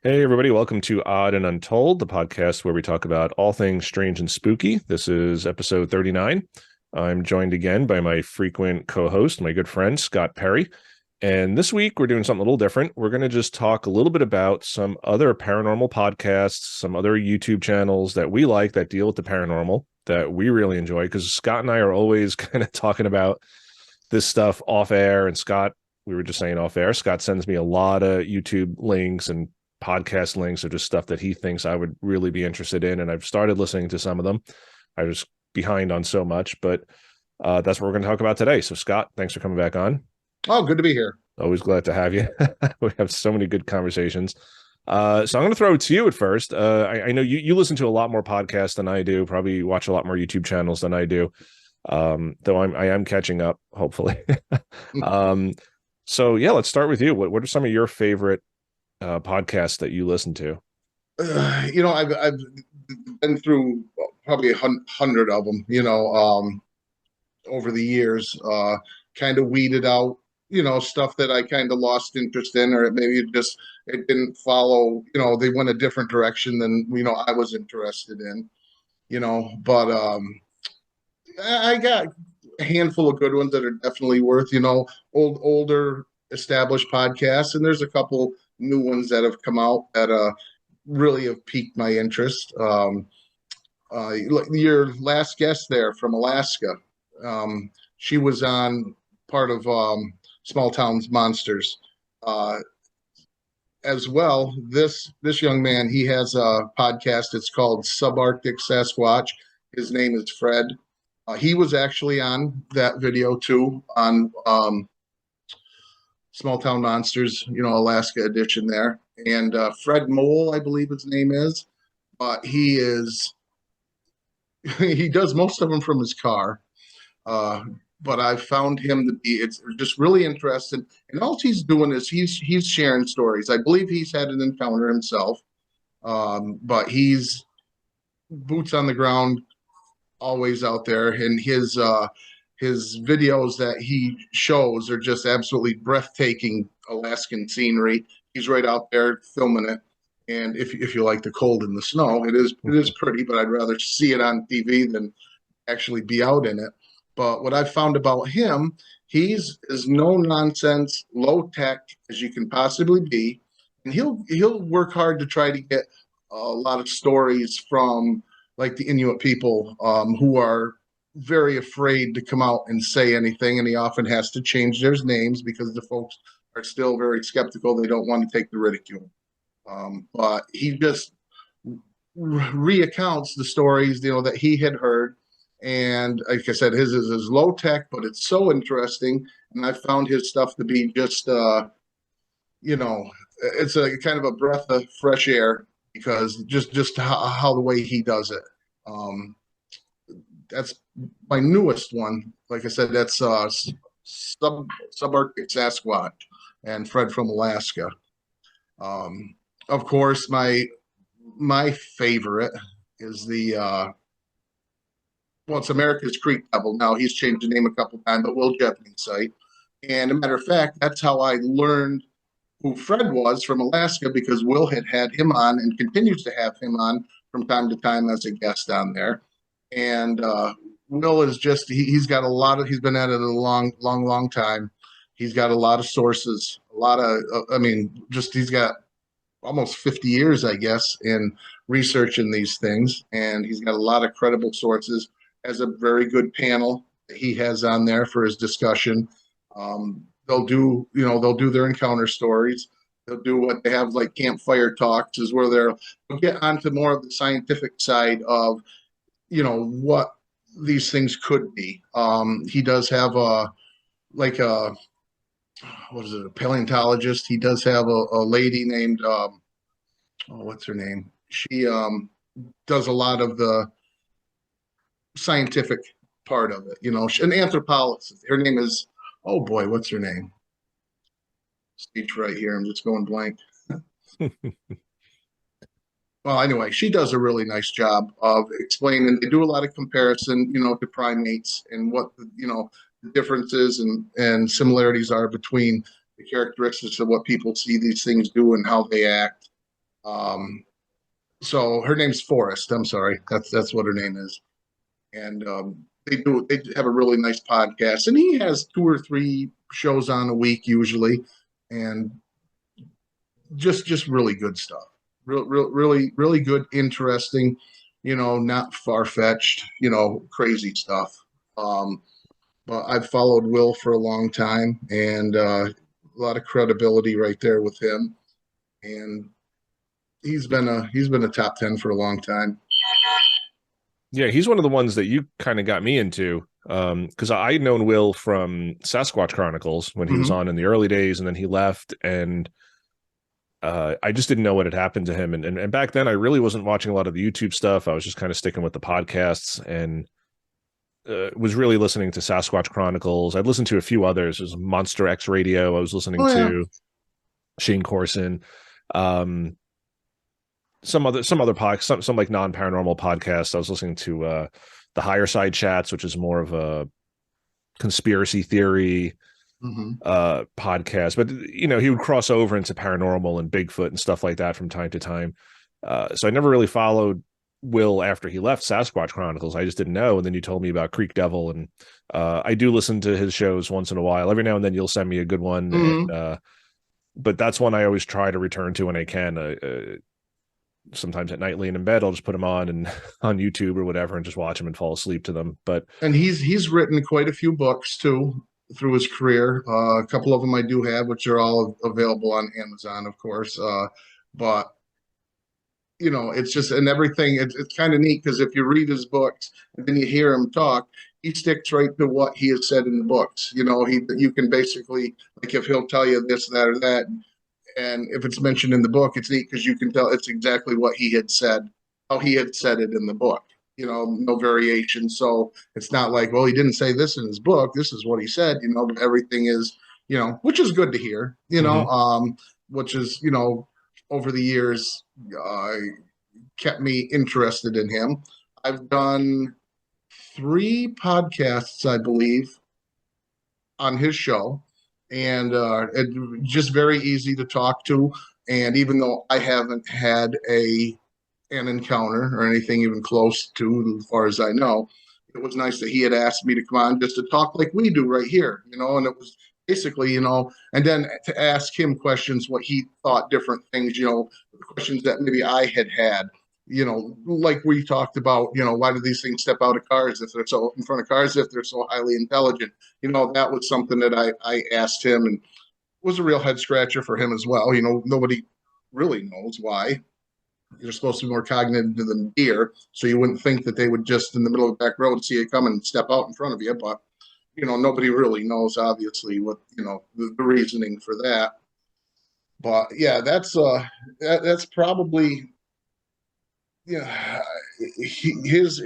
Hey, everybody, welcome to Odd and Untold, the podcast where we talk about all things strange and spooky. This is episode 39. I'm joined again by my frequent co host, my good friend, Scott Perry. And this week, we're doing something a little different. We're going to just talk a little bit about some other paranormal podcasts, some other YouTube channels that we like that deal with the paranormal that we really enjoy. Because Scott and I are always kind of talking about this stuff off air. And Scott, we were just saying off air, Scott sends me a lot of YouTube links and podcast links or just stuff that he thinks I would really be interested in. And I've started listening to some of them. I was behind on so much, but that's what we're going to talk about today. So, Scott, thanks for coming back on. Oh, good to be here. Always glad to have you. We have so many good conversations. So I'm going to throw it to you at first. I know you listen to a lot more podcasts than I do, probably watch a lot more YouTube channels than I do, though I am catching up, hopefully. So, yeah, let's start with you. What are some of your favorite podcasts that you listen to? I've been through probably 100 of them. Over the years, kind of weeded out, stuff that I kind of lost interest in, or it didn't follow. They went a different direction than I was interested in. But I got a handful of good ones that are definitely worth older established podcasts, and there's a couple new ones that have come out that really have piqued my interest. Your last guest there from Alaska, she was on part of Small Towns Monsters as well. This young man, he has a podcast. It's called Subartic Sasquatch. His name is Fred. He was actually on that video too on Small Town Monsters, Alaska edition there. And Fred Mole, I believe his name is. He is he does most of them from his car. But I found him to be it's just really interesting. And all he's doing is he's sharing stories. I believe he's had an encounter himself. But he's boots on the ground, always out there, and his videos that he shows are just absolutely breathtaking Alaskan scenery. He's right out there filming it. And if you like the cold and the snow, it is pretty, but I'd rather see it on TV than actually be out in it. But what I've found about him, he's as no nonsense, low tech as you can possibly be, and he'll work hard to try to get a lot of stories from like the Inuit people who are very afraid to come out and say anything, and he often has to change their names because the folks are still very skeptical. They don't want to take the ridicule. But he just recounts the stories, that he had heard. And like I said, his is low tech, but it's so interesting. And I found his stuff to be just, it's a kind of a breath of fresh air because just how the way he does it. That's my newest one. Like I said, that's Subarctic Sasquatch and Fred from Alaska. Of course, my favorite is it's America's Creek Devil. Now he's changed the name a couple times, but Will Jeffrey's site. And a matter of fact, that's how I learned who Fred was from Alaska because Will had him on and continues to have him on from time to time as a guest on there. And Will is he's got he's been at it a long time. He's got a lot of sources, he's got almost 50 years, I guess, in researching these things. And he's got a lot of credible sources, has a very good panel that he has on there for his discussion. They'll do their encounter stories. They'll do what they have like campfire talks is where they'll get onto more of the scientific side of, what these things could be. He does have a paleontologist. He does have a lady named, what's her name? She does a lot of the scientific part of it, an anthropologist. Her name is, oh boy, what's her name? Speech right here. I'm just going blank. Well, anyway, she does a really nice job of explaining. They do a lot of comparison, to primates and what, the differences and similarities are between the characteristics of what people see these things do and how they act. So her name's Forrest. I'm sorry, that's what her name is, and they have a really nice podcast, and he has 2 or 3 shows on a week usually, and just really good stuff. Really good, interesting. Not far fetched. Crazy stuff. Um, but I've followed Will for a long time, and a lot of credibility right there with him. And he's been a top 10 for a long time. Yeah, he's one of the ones that you kind of got me into. Because I'd known Will from Sasquatch Chronicles when he was Hmm. on in the early days, and then he left, and I just didn't know what had happened to him. And back then, I really wasn't watching a lot of the YouTube stuff. I was just kind of sticking with the podcasts, and was really listening to Sasquatch Chronicles. I'd listened to a few others. There's Monster X Radio. I was listening Oh yeah. to Shane Corson. Um, some other podcasts, some like non-paranormal podcasts. I was listening to the Higher Side Chats, which is more of a conspiracy theory Hmm. podcast. But he would cross over into paranormal and Bigfoot and stuff like that from time to time. So I never really followed Will after he left Sasquatch Chronicles. I just didn't know. And then you told me about Creek Devil, and I do listen to his shows once in a while. Every now and then you'll send me a good one, and Hmm. but that's one I always try to return to when I can. Sometimes at night laying in bed, I'll just put them on and on YouTube or whatever and just watch them and fall asleep to them. But And he's written quite a few books too through his career. A couple of them I do have, which are all available on Amazon, of course. But it's just and everything. It's kind of neat because if you read his books and then you hear him talk, he sticks right to what he has said in the books. You can basically like if he'll tell you this, that, or that, and if it's mentioned in the book, it's neat because you can tell it's exactly what he had said, how he had said it in the book. No variation. So it's not like, well, he didn't say this in his book. This is what he said. But everything is, which is good to hear. mhm. Which is, over the years, uh, kept me interested in him. I've done 3 podcasts, I believe, on his show, and just very easy to talk to. And even though I haven't had an encounter or anything even close to, as far as I know, it was nice that he had asked me to come on just to talk like we do right here, and it was basically, and then to ask him questions, what he thought, different things, questions that maybe I had, like we talked about, why do these things step out of cars if they're so in front of cars, if they're so highly intelligent? That was something that I asked him, and was a real head scratcher for him as well. Nobody really knows why. You're supposed to be more cognitive than deer, so you wouldn't think that they would just in the middle of the back road see it come and step out in front of you. But nobody really knows, obviously, what the reasoning for that. But yeah, that's probably his.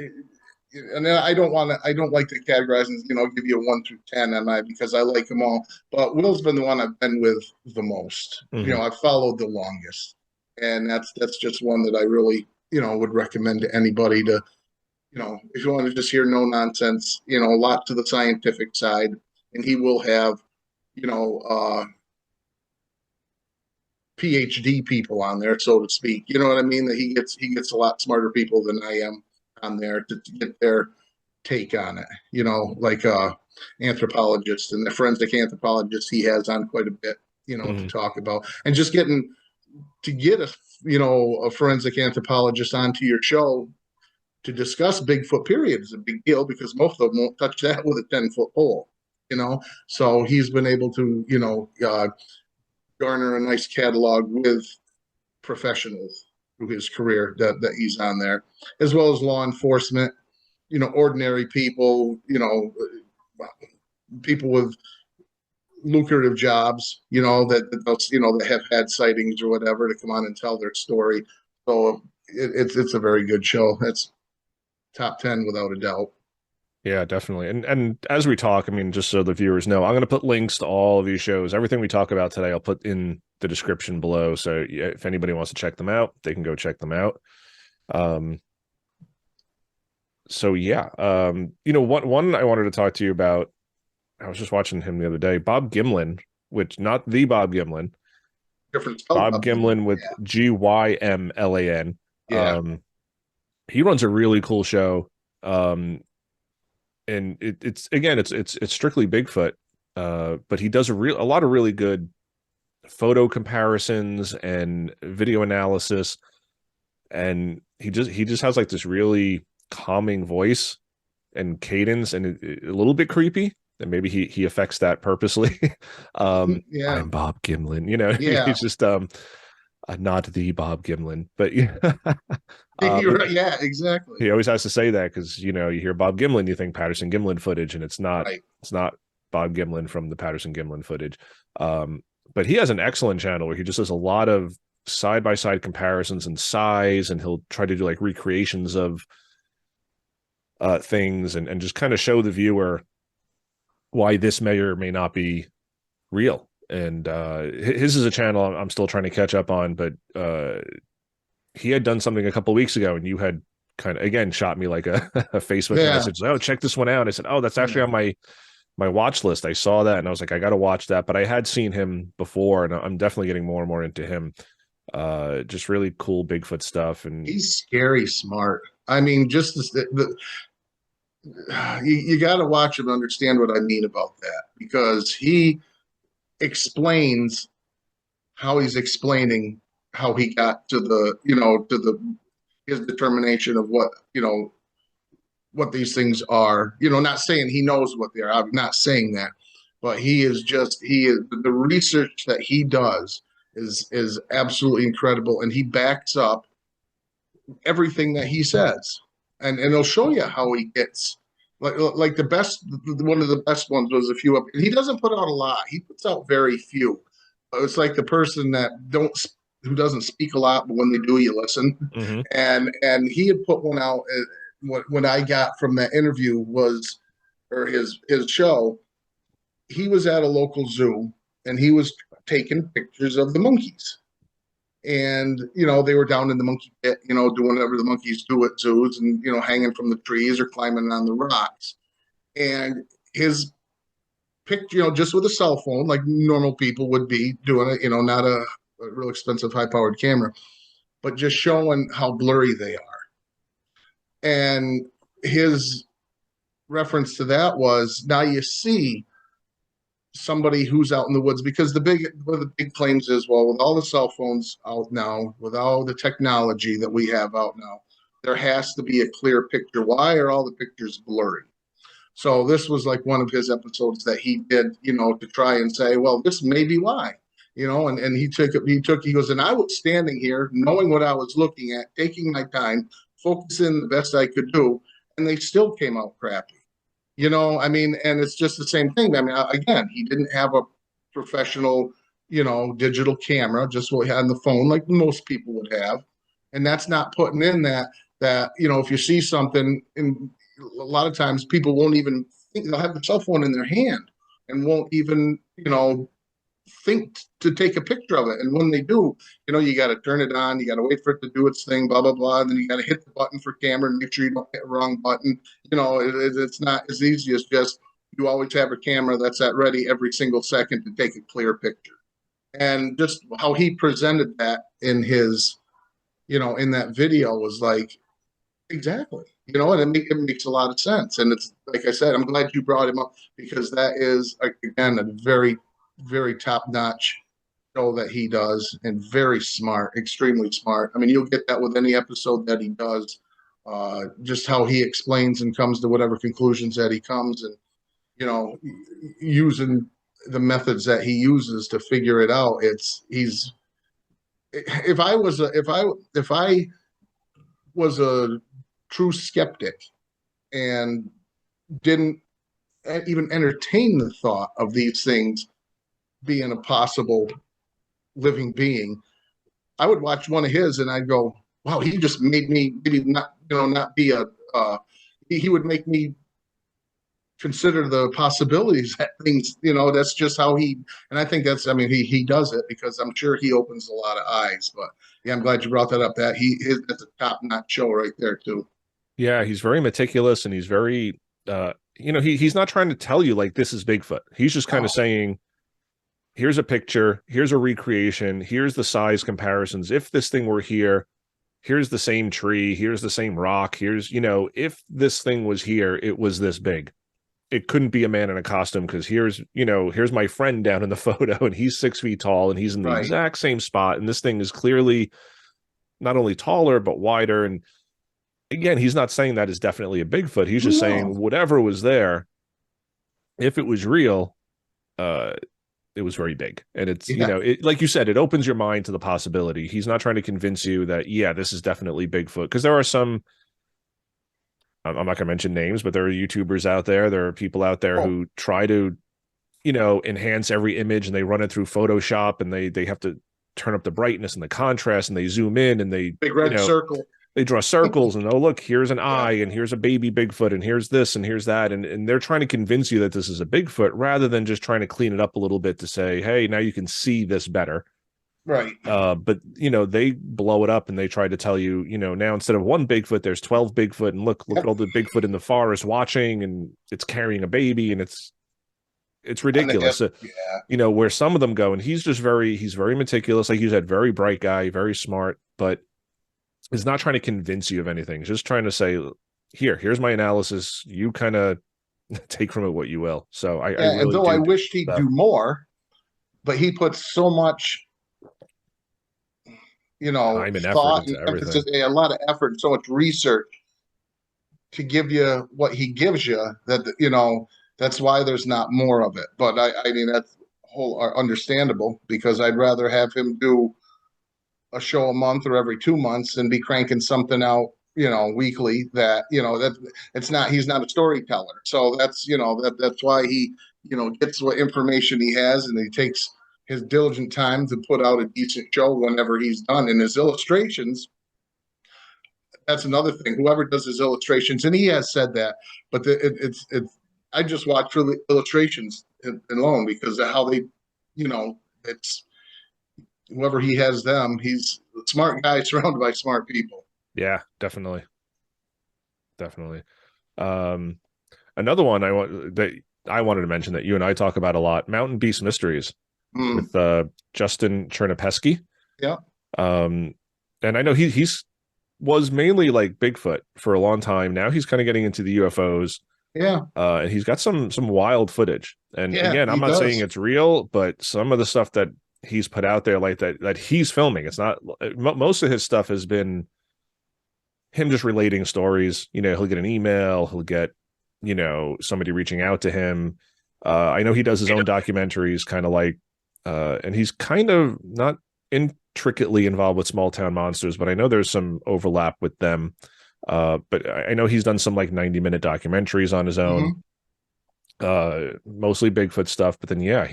And I don't like to categorize and give you a 1 through 10 on that because I like them all. But Will's been the one I've been with the most. Mhm. I've followed the longest, and that's just one that I really would recommend to anybody to if you want to just hear no nonsense, a lot to the scientific side, and he will have you know PhD people on there, so to speak. You know what I mean? That he gets a lot smarter people than I am on there to get their take on it. Like anthropologists and the forensic anthropologists he has on quite a bit. To Mhm. talk about and just getting to get a forensic anthropologist onto your show to discuss Bigfoot period is a big deal because most of them won't touch that with a 10-foot pole. So he's been able to garner a nice catalog with professionals through his career that he's on there, as well as law enforcement, ordinary people, people with lucrative jobs, that have had sightings or whatever to come on and tell their story. So it's a very good show. It's top 10 without a doubt. Yeah, definitely. And as we talk, I mean, just so the viewers know, I'm going to put links to all of these shows. Everything we talk about today, I'll put in the description below. So yeah, if anybody wants to check them out, they can go check them out. Um, so yeah, one I wanted to talk to you about. I was just watching him the other day, Bob Gimlin, which not the Bob Gimlin, different spell. Bob Gimlin with Gymlan. Yeah. He runs a really cool show. And it's again, it's strictly Bigfoot. But he does a lot of really good photo comparisons and video analysis. And he just has like this really calming voice and cadence, and a little bit creepy. And maybe he affects that purposely. Yeah. I'm Bob Gimlin, you know. Yeah. He's just not the Bob Gimlin, but yeah. You're right. Yeah, exactly. He always has to say that because you know you hear Bob Gimlin, you think Patterson Gimlin footage, and it's not. Right. It's not Bob Gimlin from the Patterson Gimlin footage. But he has an excellent channel where he just does a lot of side by side comparisons and size, and he'll try to do like recreations of things, and just kind of show the viewer why this may or may not be real. And his is a channel I'm still trying to catch up on, but he had done something a couple of weeks ago, and you had kind of again shot me like a Facebook message. Oh, check this one out. I said, oh, that's actually on my watch list. I saw that and I was like, I got to watch that. But I had seen him before, and I'm definitely getting more and more into him. Just really cool Bigfoot stuff, and he's scary smart. I mean, just you got to watch him to understand what I mean about that, because he explains how he's explaining how he got to the, his determination of what these things are. Not saying he knows what they are. I'm not saying that, but he is the research that he does is absolutely incredible, and he backs up everything that he says, and he'll show you how he gets like the best. One of the best ones was a few up. He doesn't put out a lot. He puts out very few. It's like the person that who doesn't speak a lot, but when they do, you listen. mm-hmm. And he had put one out. What I got from that interview was, or his show, he was at a local zoo and he was taking pictures of the monkeys. And, they were down in the monkey pit, doing whatever the monkeys do at zoos, and, hanging from the trees or climbing on the rocks. And his picture, just with a cell phone, like normal people would be doing it, not a real expensive, high powered camera, but just showing how blurry they are. And his reference to that was, now you see somebody who's out in the woods, because one of the big claims is, well, with all the cell phones out now, with all the technology that we have out now, there has to be a clear picture. Why are all the pictures blurry? So this was like one of his episodes that he did, to try and say, well, this may be why, and he goes, and I was standing here knowing what I was looking at, taking my time, focusing the best I could do, and they still came out crappy. I mean, and it's just the same thing. I mean, again, he didn't have a professional, digital camera, just what he had on the phone, like most people would have. And that's not putting in that, if you see something, and a lot of times people won't even think, they'll have the cell phone in their hand and won't even, think to take a picture of it. And when they do, you got to turn it on, you got to wait for it to do its thing, blah, blah, blah. And then you got to hit the button for camera and make sure you don't hit the wrong button. It's not as easy as just, you always have a camera that's at ready every single second to take a clear picture. And just how he presented that in his, in that video was like, exactly, and it makes a lot of sense. And it's, like I said, I'm glad you brought him up, because that is, again, a very, very top-notch show that he does, and very smart, extremely smart. I mean, you'll get that with any episode that he does, just how he explains and comes to whatever conclusions that he comes, and, using the methods that he uses to figure it out. If I was a true skeptic and didn't even entertain the thought of these things being a possible living being, I would watch one of his and I'd go, wow, he just made me maybe not be he would make me consider the possibilities that things, that's just how and I think that's, I mean, he does it because I'm sure he opens a lot of eyes. But yeah, I'm glad you brought that up. That's a top-notch show right there too. Yeah, he's very meticulous, and he's very he's not trying to tell you like this is Bigfoot. He's just kind of saying, here's a picture, here's a recreation, here's the size comparisons. If this thing were here, here's the same tree, here's the same rock, here's, if this thing was here, it was this big. It couldn't be a man in a costume because here's my friend down in the photo and he's 6 feet tall and he's in the Right. exact same spot. And this thing is clearly not only taller, but wider. And again, he's not saying that is definitely a Bigfoot. He's just No. saying whatever was there, if it was real, uh, it was very big. And it's, Yeah. like you said, it opens your mind to the possibility. He's not trying to convince you that, yeah, this is definitely Bigfoot. Because there are some, I'm not going to mention names, but there are YouTubers out there. There are people out there Oh, who try to, enhance every image and they run it through Photoshop and they have to turn up the brightness and the contrast and they zoom in and they, big red circle. they draw circles and oh look, here's an Yeah. eye and here's a baby Bigfoot and here's this and here's that and they're trying to convince you that this is a Bigfoot rather than just trying to clean it up a little bit to say, hey, now you can see this better. Right. But they blow it up and they try to tell you, now instead of one Bigfoot, there's 12 Bigfoot and look Yep. at all the Bigfoot in the forest watching and it's carrying a baby and it's On the hip. ridiculous. Yeah. Where some of them go and he's very meticulous, like you said, very bright guy, very smart, but is not trying to convince you of anything. He's just trying to say, here's my analysis. You kind of take from it what you will. So I Yeah. And really though I do wished he'd stuff. do more, but he puts so much, Time and effort thought into and everything. emphasis, a lot of effort, so much research to give you what he gives you that, that's why there's not more of it. But I mean, that's whole understandable because I'd rather have him do a show a month or every 2 months and be cranking something out, weekly that, that it's not, he's not a storyteller. So that's why he, gets what information he has and he takes his diligent time to put out a decent show whenever he's done. And his illustrations, that's another thing. Whoever does his illustrations, and he has said that, but it's I just watch really illustrations alone because of how they, it's whoever he has them. He's a smart guy surrounded by smart people. Yeah, definitely. Definitely. Um, Another one I wanted to mention that you and I talk about a lot, Mountain Beast Mysteries Mm, with Justin Chernipeski. yeah, Um, and I know he's was mainly like Bigfoot for a long time. Now he's kind of getting into the UFOs. yeah, And he's got some wild footage. And yeah. again, I'm He not saying does. it's real, but some of the stuff that he's put out there, like that he's filming, it's not. Most of his stuff has been him just relating stories. He'll get an email, he'll get somebody reaching out to him. I know he does his own documentaries, kind of like, and he's kind of not intricately involved with Small Town Monsters, but I know there's some overlap with them. But I know he's done some like 90-minute documentaries on his own, Hmm. mostly Bigfoot stuff. But then, yeah,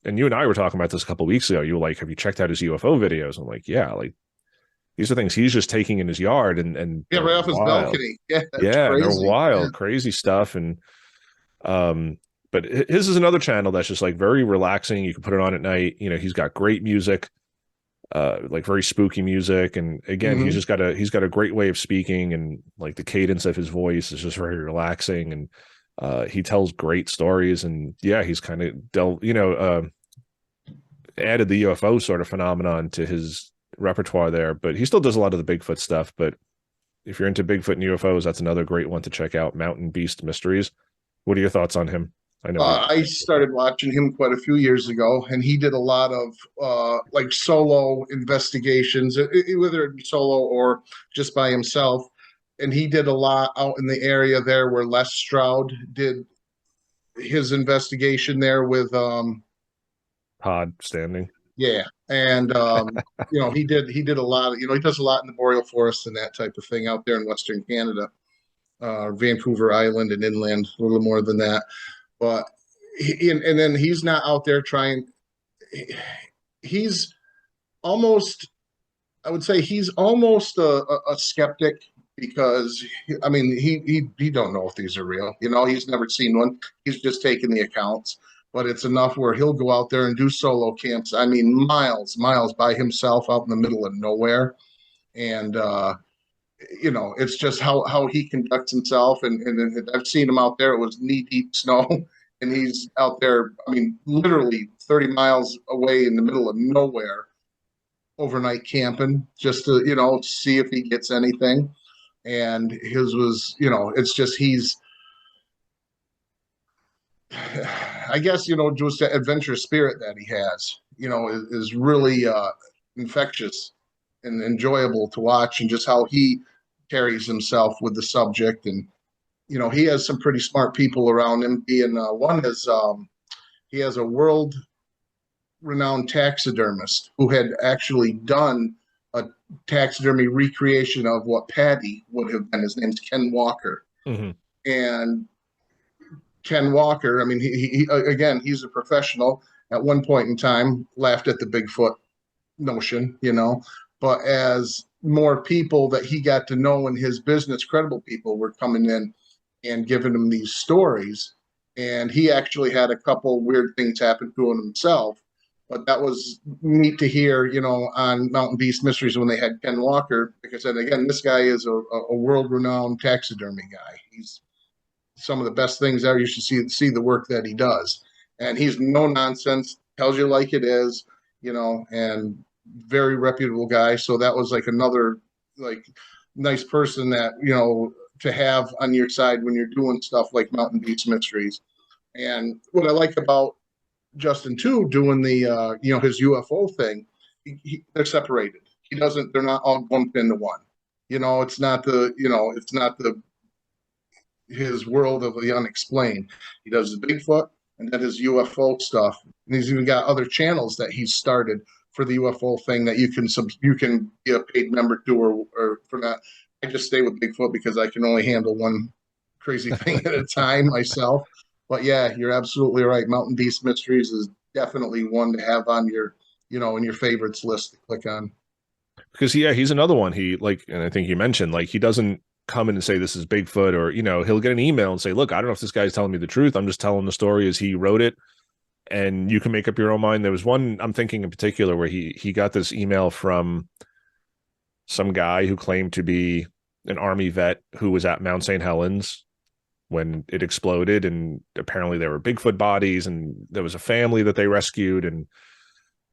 and you and I were talking about this a couple of weeks ago. You were like, have you checked out his UFO videos? I'm like, yeah, like these are things he's just taking in his yard and Yeah, they're right off his wild. balcony. Yeah, it's Yeah, and they're crazy. Yeah. wild, crazy stuff. And um, but his is another channel that's just like very relaxing. You can put it on at night. He's got great music, like very spooky music. And again, Hmm. he's got a great way of speaking and like the cadence of his voice is just very relaxing. And he tells great stories. And yeah, he's kind of added the UFO sort of phenomenon to his repertoire there, but he still does a lot of the Bigfoot stuff. But if you're into Bigfoot and UFOs, that's another great one to check out. Mountain Beast Mysteries. What are your thoughts on him? I know we. I started watching him quite a few years ago, and he did a lot of like solo investigations, whether it be solo or just by himself. And he did a lot out in the area there where Les Stroud did his investigation there with Pod standing. yeah, and he did a lot of, he does a lot in the boreal forest and that type of thing out there in Western Canada, Vancouver Island and inland, a little more than that. But and then he's not out there trying. He's almost, I would say, he's almost a skeptic because I mean he don't know if these are real. He's never seen one. He's just taking the accounts. But it's enough where he'll go out there and do solo camps. I mean, miles by himself out in the middle of nowhere, and it's just how he conducts himself. And I've seen him out there. It was knee deep snow. and he's out there, I mean, literally 30 miles away in the middle of nowhere, overnight camping just to, see if he gets anything. And his was, it's just I guess, just the adventurous spirit that he has, is really infectious and enjoyable to watch, and just how he carries himself with the subject. And, he has some pretty smart people around him. Being one is he has a world renowned taxidermist who had actually done a taxidermy recreation of what Patty would have been. His name's Ken Walker. Mm-hmm. And Ken Walker, I mean, he again, he's a professional. At one point in time, laughed at the Bigfoot notion, but as more people that he got to know in his business, credible people, were coming in and giving him these stories. And he actually had a couple weird things happen to him himself. But that was neat to hear, on Mountain Beast Mysteries when they had Ken Walker. Like I said, again, this guy is a world-renowned taxidermy guy. He's some of the best things there. You should see the work that he does. And he's no nonsense, tells you like it is, and very reputable guy. So that was like another nice person that, to have on your side when you're doing stuff like Mountain Beast Mysteries. And what I like about Justin too, doing the his UFO thing, they're separated. They're not all lumped into one. It's not the his world of the unexplained. He does the Bigfoot and then his UFO stuff. And he's even got other channels that he's started for the UFO thing that you can be a paid member to, or for that. I just stay with Bigfoot because I can only handle one crazy thing at a time myself. But yeah, you're absolutely right. Mountain Beast Mysteries is definitely one to have on your, in your favorites list to click on. Because he's another one. And I think you mentioned, he doesn't come in and say this is Bigfoot, or, he'll get an email and say, look, I don't know if this guy's telling me the truth. I'm just telling the story as he wrote it. And you can make up your own mind. There was one I'm thinking in particular where he got this email from some guy who claimed to be an Army vet who was at Mount St. Helens when it exploded, and apparently there were Bigfoot bodies, and there was a family that they rescued, and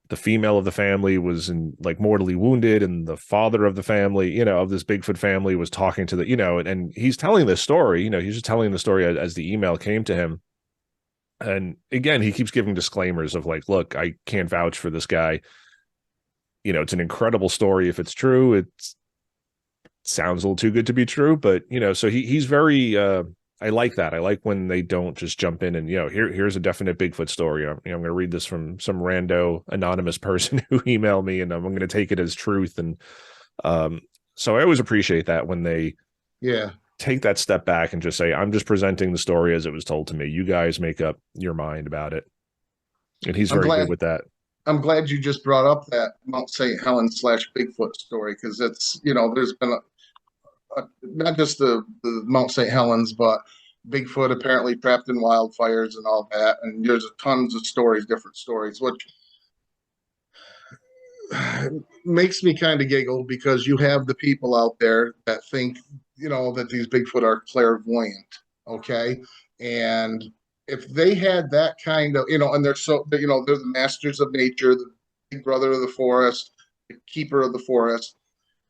the female of the family was mortally wounded, and the father of the family, of this Bigfoot family, was talking to and he's telling this story, he's just telling the story as the email came to him. And again, he keeps giving disclaimers of look, I can't vouch for this guy. It's an incredible story if it's true. It sounds a little too good to be true, but so he's very I like that. I like when they don't just jump in and, here's a definite Bigfoot story. I'm going to read this from some rando anonymous person who emailed me, and I'm going to take it as truth. And so I always appreciate that when they take that step back and just say, I'm just presenting the story as it was told to me. You guys make up your mind about it. And he's very good with that. I'm glad you just brought up that Mount St. Helens / Bigfoot story, because it's, there's been not just the Mount St. Helens, but Bigfoot apparently trapped in wildfires and all that. And there's tons of stories, different stories, which makes me kind of giggle, because you have the people out there that think, that these Bigfoot are clairvoyant. Okay. And if they had that kind of, and they're they're the masters of nature, the big brother of the forest, the keeper of the forest.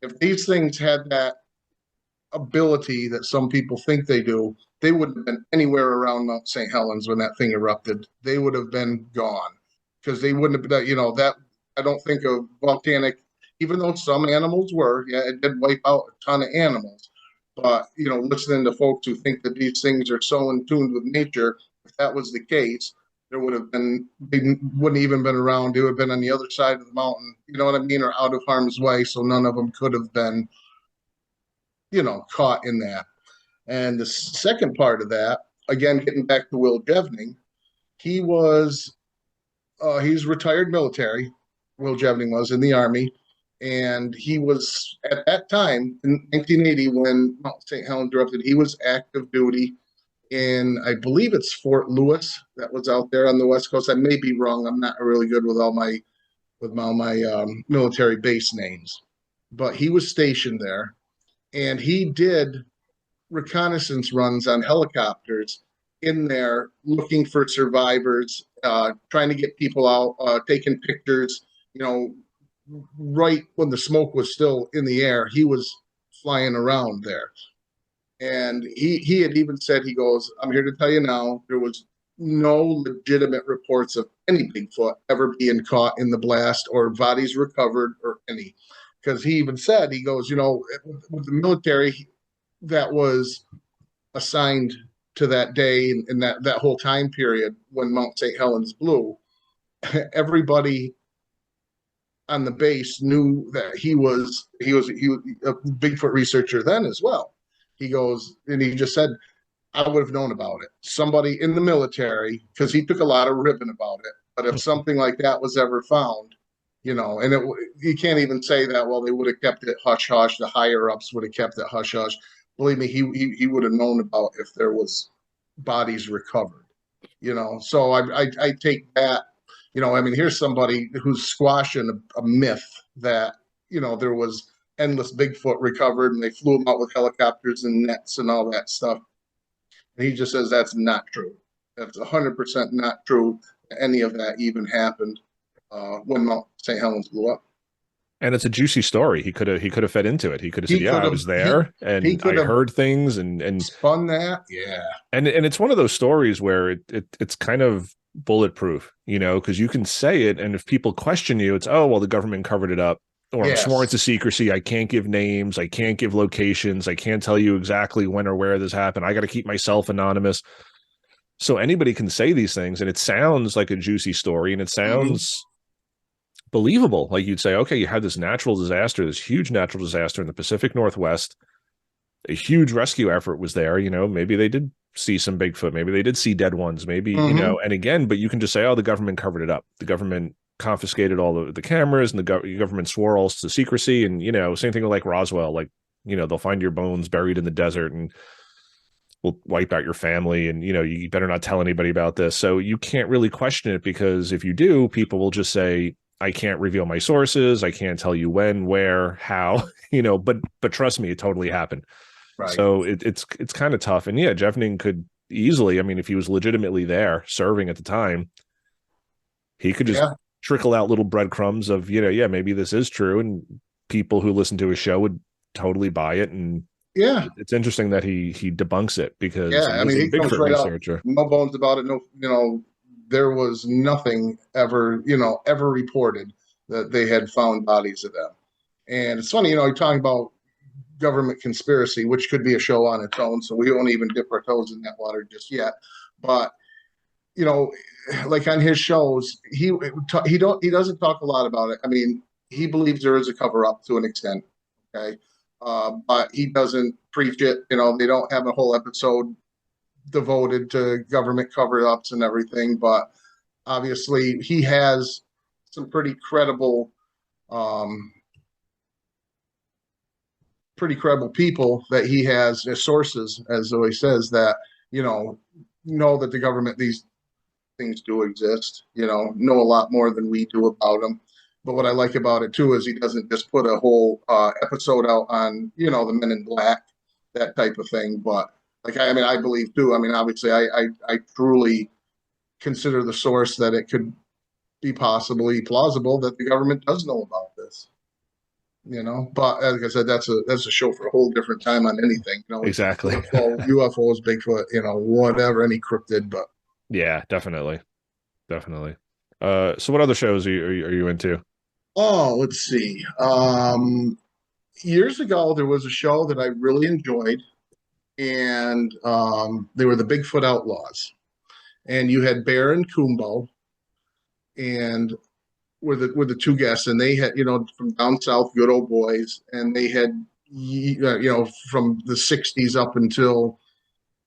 If these things had that ability that some people think they do, they wouldn't have been anywhere around Mount St. Helens when that thing erupted. They would have been gone, because they wouldn't have been, that I don't think of volcanic, even though some animals were, it did wipe out a ton of animals. But, listening to folks who think that these things are so in tune with nature, if that was the case, there would have been, they wouldn't even been around. They would have been on the other side of the mountain, you know what I mean, or out of harm's way. So none of them could have been, caught in that. And the second part of that, again, getting back to Will Jevning, he's retired military. Will Jevning was in the Army. And he was, at that time, in 1980, when Mount St. Helens erupted, he was active duty in, I believe it's Fort Lewis, that was out there on the West Coast. I may be wrong. I'm not really good with all my military base names. But he was stationed there, and he did reconnaissance runs on helicopters in there looking for survivors, trying to get people out, taking pictures. You know, right when the smoke was still in the air, he was flying around there. And he had even said, he goes, I'm here to tell you now, there was no legitimate reports of any Bigfoot ever being caught in the blast or bodies recovered or any. Because he even said, he goes, you know, with the military that was assigned to that day and that whole time period when Mount St. Helens blew, everybody on the base knew that he was a Bigfoot researcher then as well. He goes, and he just said, I would have known about it. Somebody in the military, because he took a lot of ribbon about it. But if something like that was ever found, you know, and you can't even say that. Well, they would have kept it hush hush. The higher ups would have kept it hush hush. Believe me, he would have known about if there was bodies recovered. You know, so I take that. You know, I mean, here's somebody who's squashing a myth that there was endless Bigfoot recovered and they flew them out with helicopters and nets and all that stuff. And he just says that's not true. That's 100% not true. Any of that even happened when Mount St. Helens blew up. And it's a juicy story. He could have fed into it. He could have said, "Yeah, I was there, he and could I have heard things, and spun that." Yeah, and it's one of those stories where it's kind of bulletproof, because you can say it, and if people question you, it's, oh well, the government covered it up, or I'm sworn to secrecy. I can't give names. I can't give locations. I can't tell you exactly when or where this happened. I got to keep myself anonymous. So anybody can say these things, and it sounds like a juicy story, and it sounds believable. Like you'd say, okay, you had this natural disaster, this huge natural disaster in the Pacific Northwest. A huge rescue effort was there. Maybe they did see some Bigfoot. Maybe they did see dead ones. Maybe, and again, but you can just say, oh, the government covered it up. The government confiscated all the cameras, and the government swore all to secrecy. And, same thing with like Roswell, like, they'll find your bones buried in the desert and will wipe out your family. And, you better not tell anybody about this. So you can't really question it, because if you do, people will just say, I can't reveal my sources. I can't tell you when, where, how, but trust me, it totally happened. Right. So it's kind of tough. And yeah, Jeffning could easily, I mean, if he was legitimately there serving at the time, he could just trickle out little breadcrumbs of, maybe this is true. And people who listen to his show would totally buy it. And it's interesting that he debunks it, because I mean, he comes right researcher. Out, no bones about it. No, there was nothing ever reported that they had found bodies of them. And it's funny, you're talking about government conspiracy, which could be a show on its own. So we won't even dip our toes in that water just yet. But, like on his shows, he doesn't talk a lot about it. I mean, he believes there is a cover up to an extent. Okay. But he doesn't preach it. They don't have a whole episode devoted to government cover-ups and everything, but obviously he has some pretty credible people that he has as sources, as Zoe says, that know that the government, these things do exist, know a lot more than we do about them. But what I like about it too is he doesn't just put a whole episode out on the Men in Black, that type of thing, but like, I believe too. I mean, obviously, I truly consider the source that it could be possibly plausible that the government does know about this. But like I said, that's a show for a whole different time on anything. Exactly. UFOs, Bigfoot, whatever, any cryptid. But yeah, definitely. So what other shows are you into? Oh, let's see. Years ago, there was a show that I really enjoyed, and they were the Bigfoot Outlaws, and you had Bear and Kumbo, and were the two guests, and they had from down south, good old boys, and they had from the '60s up until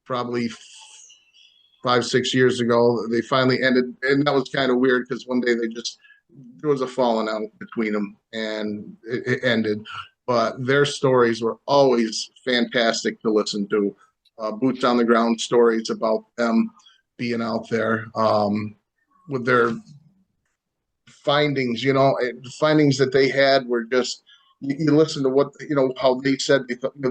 probably 5-6 years ago, they finally ended, and that was kind of weird because one day there was a falling out between them, and it ended. But their stories were always fantastic to listen to. Boots on the ground stories about them being out there with their findings. Findings that they had were just you listen to what, how they said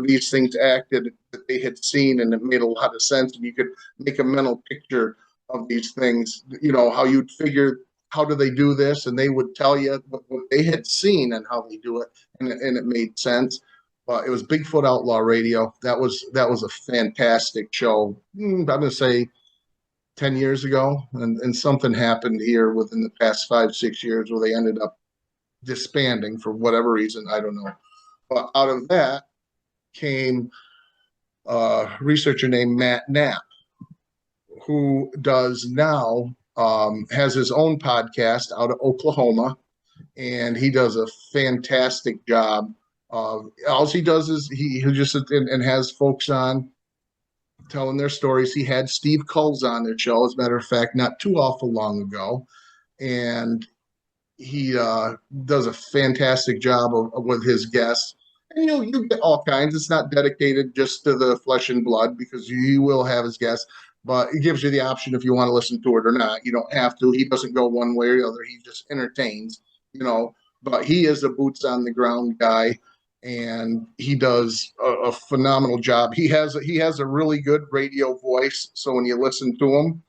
these things acted that they had seen, and it made a lot of sense. And you could make a mental picture of these things, how you'd figure, how do they do this? And they would tell you what they had seen and how they do it. And it made sense. But it was Bigfoot Outlaw Radio. That was a fantastic show. I'm going to say 10 years ago. And something happened here within the past 5, 6 years where they ended up disbanding for whatever reason. I don't know. But out of that came a researcher named Matt Knapp, who does now has his own podcast out of Oklahoma, and he does a fantastic job. All he does is he just sits and has folks on telling their stories. He had Steve Kulls on their show, as a matter of fact, not too awful long ago, and he does a fantastic job with his guests. And you get all kinds. It's not dedicated just to the flesh and blood, because you will have his guests, but it gives you the option if you want to listen to it or not. You don't have to. He doesn't go one way or the other. He just entertains, But he is a boots on the ground guy, and he does a phenomenal job. He has a really good radio voice, so when you listen to him,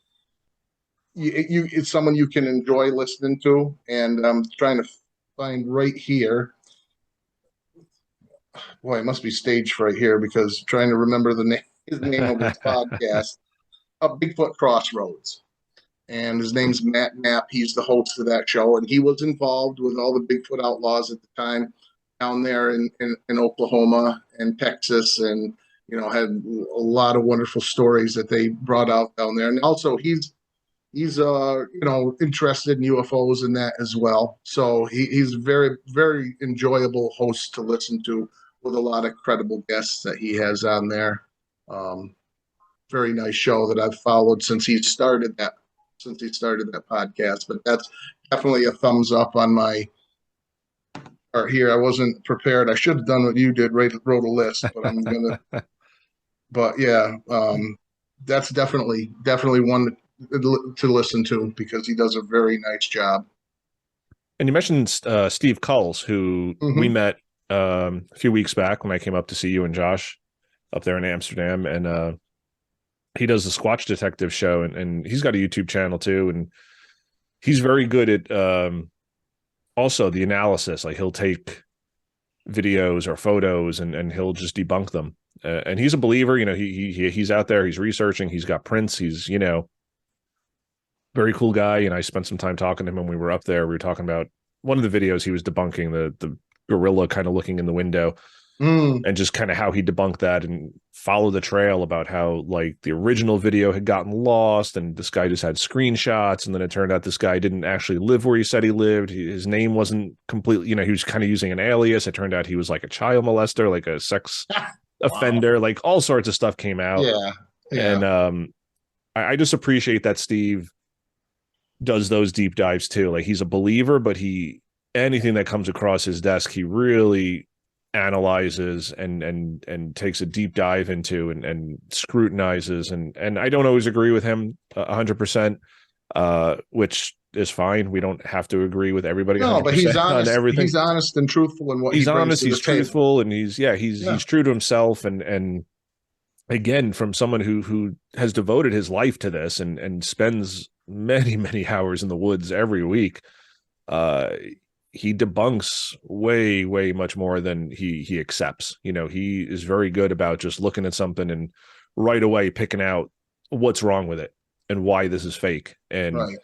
it's someone you can enjoy listening to. And I'm trying to find right here. Boy, it must be staged right here, because trying to remember his name of his podcast, Bigfoot Crossroads. And his name's Matt Knapp. He's the host of that show, and he was involved with all the Bigfoot outlaws at the time down there in Oklahoma and Texas, and had a lot of wonderful stories that they brought out down there. And also he's interested in UFOs and that as well. So he's very, very enjoyable host to listen to, with a lot of credible guests that he has on there. Very nice show that I've followed since he started that podcast. But that's definitely a thumbs up on my part here. I wasn't prepared. I should have done what you did, wrote a list, but I'm gonna. But yeah, that's definitely one to listen to, because he does a very nice job. And you mentioned Steve Kulls, who we met a few weeks back when I came up to see you and Josh up there in Amsterdam, and he does the Squatch Detective show, and he's got a YouTube channel too, and he's very good at also the analysis. Like, he'll take videos or photos and he'll just debunk them. And he's a believer. He's out there, he's researching, he's got prints, he's very cool guy. And I spent some time talking to him when we were up there. We were talking about one of the videos he was debunking, the gorilla kind of looking in the window, and just kind of how he debunked that and followed the trail about how, like, the original video had gotten lost and this guy just had screenshots. And then it turned out this guy didn't actually live where he said he lived. His name wasn't completely, he was kind of using an alias. It turned out he was like a child molester, like a sex offender, like all sorts of stuff came out. Yeah. And I just appreciate that Steve does those deep dives too. Like, he's a believer, but anything that comes across his desk, he really analyzes and takes a deep dive into and scrutinizes. And I don't always agree with him 100%, which is fine. We don't have to agree with everybody. No, but he's honest. On everything. He's honest and truthful in what he's honest. He's truthful, table. And he's true to himself. And again, from someone who has devoted his life to this and spends many, many hours in the woods every week, he debunks way, way much more than he accepts. He is very good about just looking at something and right away picking out what's wrong with it and why this is fake. And, right.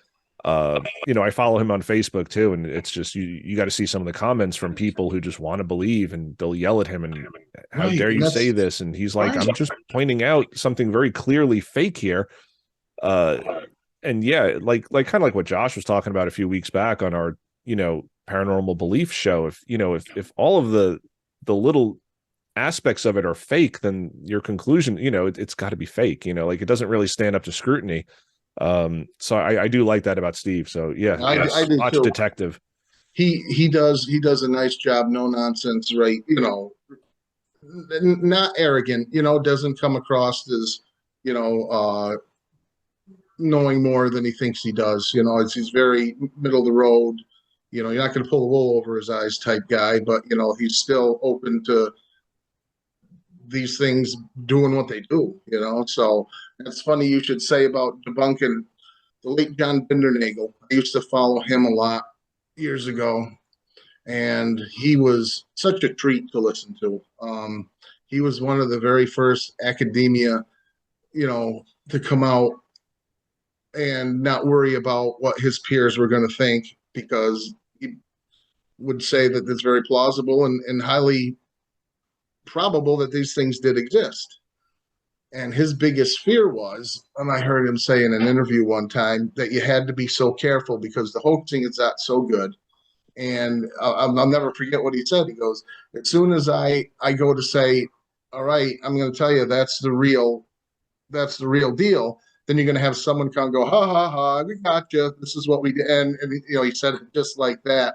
I follow him on Facebook too. And it's just, you got to see some of the comments from people who just want to believe, and they'll yell at him and how dare you say this? And he's like, I'm just pointing out something very clearly fake here. And yeah, like kind of like what Josh was talking about a few weeks back on our, paranormal belief show. If all of the little aspects of it are fake, then your conclusion, it's got to be fake. Like, it doesn't really stand up to scrutiny. So I do like that about Steve. So yeah, I do Watch too. Detective. He does a nice job. No nonsense, right? Not arrogant. Doesn't come across as knowing more than he thinks he does. He's very middle of the road. You know, you're not going to pull the wool over his eyes type guy, but you know, he's still open to these things doing what they do. You know, so it's funny you should say about debunking the late John Bindernagel. I used to follow him a lot years ago, and he was such a treat to listen to. He was one of the very first academia, you know, to come out and not worry about what his peers were going to think, because he would say that it's very plausible and highly probable that these things did exist. And his biggest fear was, and I heard him say in an interview one time, that you had to be so careful because the hoaxing is not so good. And I'll never forget what he said. He goes, as soon as I go to say, all right, I'm going to tell you that's the real deal, then you're going to have someone come and go, ha ha ha, we got you. This is what we did. And you know, he said it just like that.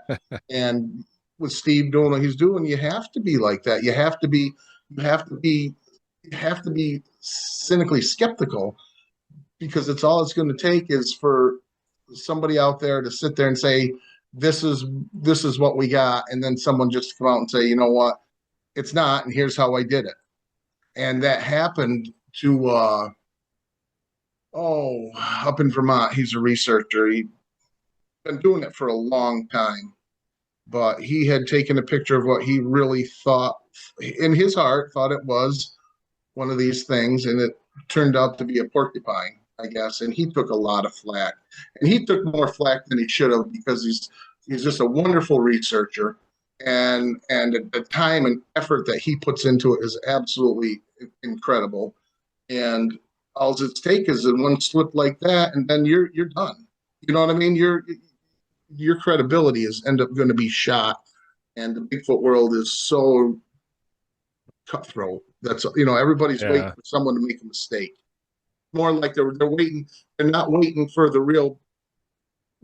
And with Steve doing what he's doing, you have to be like that. You have to be cynically skeptical, because it's going to take is for somebody out there to sit there and say, this is what we got, and then someone just come out and say, you know what, it's not, and here's how I did it. And that happened to up in Vermont. He's a researcher. He's been doing it for a long time, but he had taken a picture of what he really thought in his heart thought it was one of these things, and it turned out to be a porcupine, I guess. And he took a lot of flack, and he took more flack than he should have, because he's just a wonderful researcher, and the time and effort that he puts into it is absolutely incredible. And all it's take is in one slip like that, and then you're done. You know what I mean? Your credibility is end up going to be shot, and the Bigfoot world is so cutthroat. That's, you know, everybody's waiting Yeah. for someone to make a mistake. More like they're waiting. They're not waiting for the real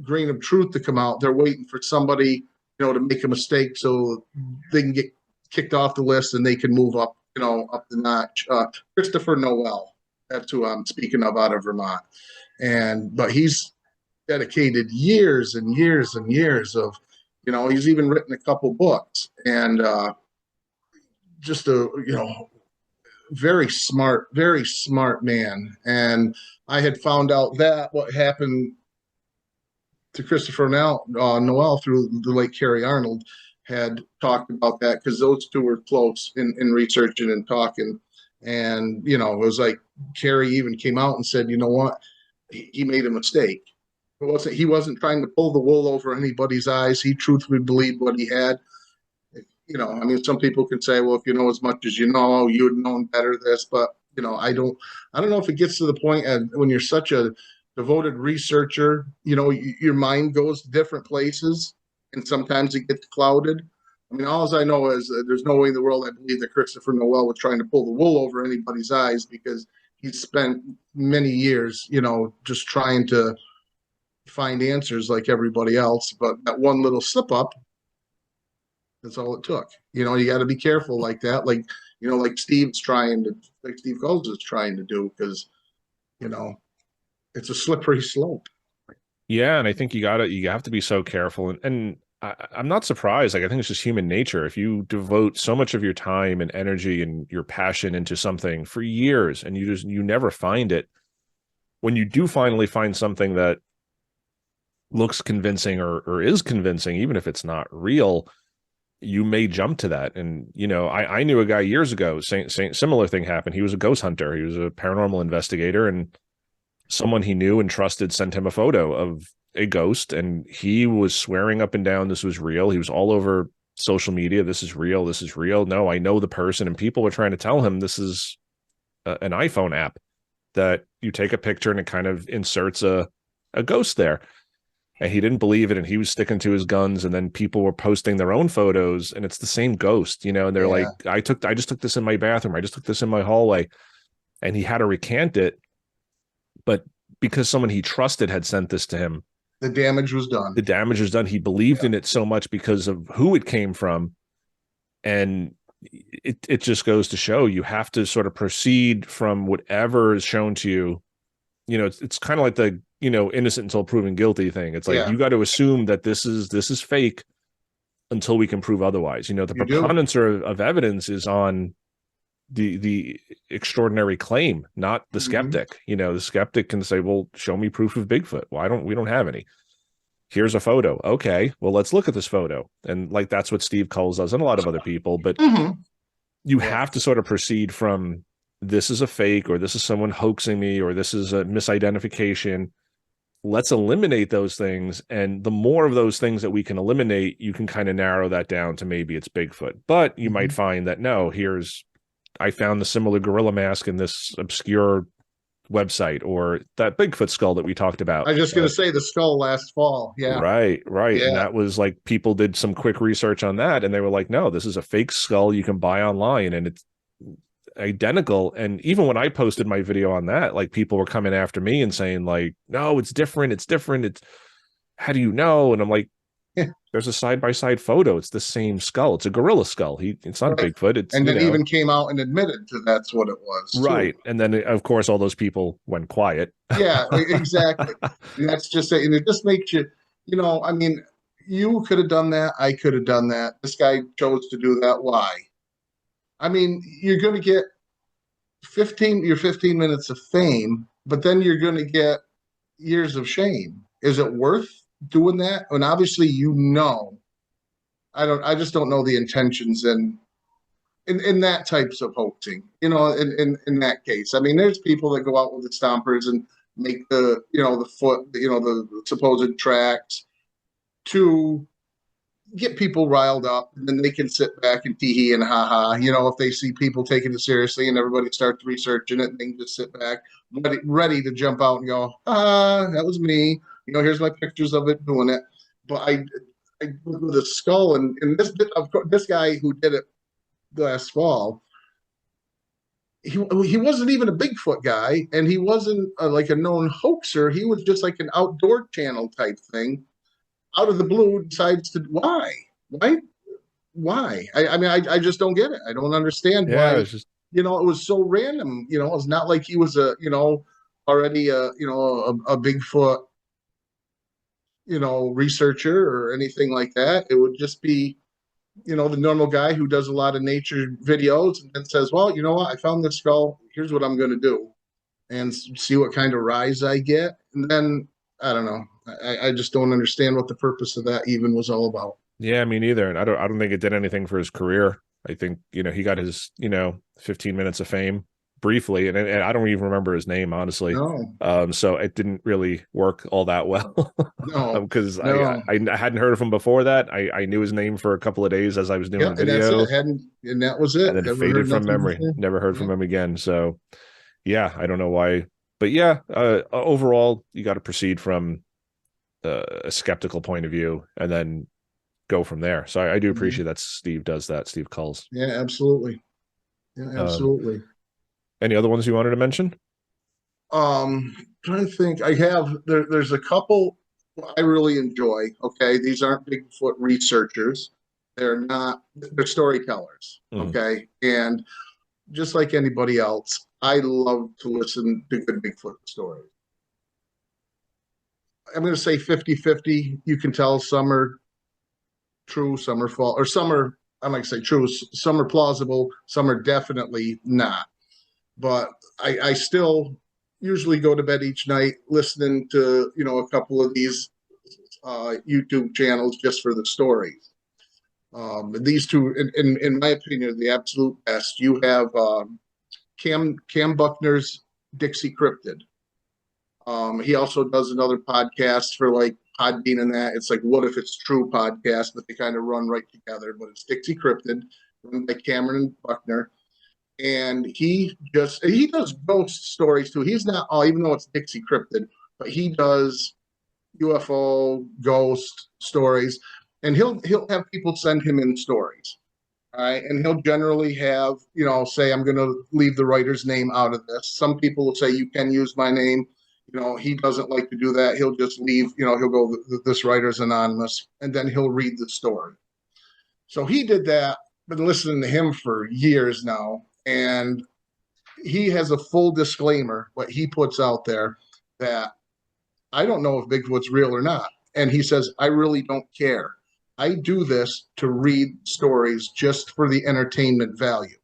grain of truth to come out. They're waiting for somebody, you know, to make a mistake so they can get kicked off the list and they can move up, you know, up the notch. Christopher Noel, that's who I'm speaking of, out of Vermont. But he's dedicated years and years and years of, you know, he's even written a couple books, and just a, you know, very smart man. And I had found out that what happened to Christopher Noel through the late Carrie Arnold had talked about that, because those two were close in researching and talking. And, you know, it was like Carrie even came out and said, you know what, he made a mistake. He wasn't trying to pull the wool over anybody's eyes. He truthfully believed what he had. You know, I mean, some people can say, well, if you know as much as you know, you would have known better this. But, you know, I don't know if it gets to the point, and when you're such a devoted researcher, you know, your mind goes to different places, and sometimes it gets clouded. I mean, all I know is there's no way in the world I believe that Christopher Noel was trying to pull the wool over anybody's eyes, because he spent many years, you know, just trying to find answers like everybody else. But that one little slip up, that's all it took. You know, you got to be careful like that. Like, you know, like Steve Coles is trying to do, because, you know, it's a slippery slope. Yeah, and I think you have to be so careful, and I'm not surprised. Like, I think it's just human nature. If you devote so much of your time and energy and your passion into something for years, and you never find it, when you do finally find something that looks convincing or is convincing, even if it's not real, you may jump to that. And, you know, I knew a guy years ago, similar thing happened. He was a ghost hunter. He was a paranormal investigator, and someone he knew and trusted sent him a photo of a ghost, and he was swearing up and down this was real. He was all over social media. This is real. This is real. No, I know the person. And people were trying to tell him this is an iPhone app that you take a picture and it kind of inserts a ghost there. And he didn't believe it, and he was sticking to his guns. And then people were posting their own photos, and it's the same ghost, you know. And they're like, I just took this in my bathroom. I just took this in my hallway. And he had to recant it, but because someone he trusted had sent this to him, the damage was done. The damage was done. He believed in it so much because of who it came from, and it just goes to show you have to sort of proceed from whatever is shown to you. You know, it's kind of like innocent until proven guilty thing. It's like Yeah, you got to assume that this is fake until we can prove otherwise. The you do. preponderance of evidence is on the extraordinary claim, not the Hmm. skeptic. The skeptic can say, "Well, show me proof of Bigfoot." Why don't we don't have any? Here's a photo. Okay, well, let's look at this photo. And like that's what Steve Culls does and a lot of other people. But Hmm. you Yeah. have to sort of proceed from this is a fake, or this is someone hoaxing me, or this is a misidentification. Let's eliminate those things. And the more of those things that we can eliminate, you can kind of narrow that down to maybe it's Bigfoot. But you might Hmm. find that no, I found the similar gorilla mask in this obscure website, or that Bigfoot skull that we talked I about. was just going to say the skull last fall. Yeah. Right. And Yeah. that was like people did some quick research on that and they were like, no, this is a fake skull you can buy online and it's identical. And even when I posted my video on that, like people were coming after me and saying, like, no, it's different. It's how do you know? And I'm like, there's a side-by-side photo. It's the same skull. It's a gorilla skull. It's not a Right. Bigfoot. It's, And then even came out and admitted to that's what it was too. right. And then of course all those people went quiet. Yeah, exactly. And that's just it. And it just makes you, I mean, you could have done that. I could have done that. This guy chose to do that. Why? I mean, you're going to get 15 minutes of fame, but then you're going to get years of shame. Is it worth doing that? And obviously, I just don't know the intentions in that types of hoaxing, in that case. I mean, there's people that go out with the stompers and make the foot, the supposed tracks to get people riled up, and then they can sit back and tee hee and ha ha. If they see people taking it seriously and everybody starts researching it, they can just sit back, ready to jump out and go, ah, that was me. Here's my pictures of it doing it. But I with the skull and of course, this guy who did it last fall, he wasn't even a Bigfoot guy, and he wasn't like a known hoaxer. He was just like an outdoor channel type thing. Out of the blue, decides to why, why? I mean, I just don't get it. I don't understand Yeah, why. it's just It was so random. It's not like he was already a Bigfoot researcher or anything like that. It would just be the normal guy who does a lot of nature videos and then says, well, you know what? I found this skull. Here's what I'm going to do and see what kind of rise I get. And then I don't know. I just don't understand what the purpose of that even was all about. yeah, me neither. And I don't think it did anything for his career. I think, he got his, 15 minutes of fame briefly, and I don't even remember his name, honestly. No, So it didn't really work all that well no, because no. I hadn't heard of him before that. I knew his name for a couple of days as I was doing Yeah, the and that's video, it. And that was it. and then it Never heard faded from nothing memory. before. Never heard Yeah. from him again. So yeah, I don't know why, but yeah, overall, you got to proceed from a skeptical point of view, and then go from there. So I do Mhm. appreciate that Steve does that. Steve Culls. Yeah, absolutely. Yeah, Um, absolutely. any other ones you wanted to mention? Trying to think. There's a couple I really enjoy. Okay, these aren't Bigfoot researchers. They're not. They're storytellers. Mhm. Okay, and just like anybody else, I love to listen to good Bigfoot stories. I'm going to say 50-50. You can tell some are true, some are false, or some are, I might say true, some are plausible, some are definitely not. But I still usually go to bed each night listening to, a couple of these YouTube channels just for the stories. These two, in my opinion, are the absolute best. You have Cam Buckner's Dixie Cryptid. He also does another podcast for like Podbean and that. It's like What If It's True podcast, but they kind of run right together. But it's Dixie Cryptid, run by Cameron Buckner. And he does ghost stories too. He's not even though it's Dixie Cryptid, but he does UFO ghost stories. And he'll have people send him in stories. All right. And he'll generally have, say, I'm going to leave the writer's name out of this. Some people will say, you can use my name. He doesn't like to do that. He'll just leave, he'll go, this writer's anonymous, and then he'll read the story. So he did that. Been listening to him for years now. And he has a full disclaimer, what he puts out there, that I don't know if Bigfoot's real or not. And he says, I really don't care. I do this to read stories just for the entertainment value.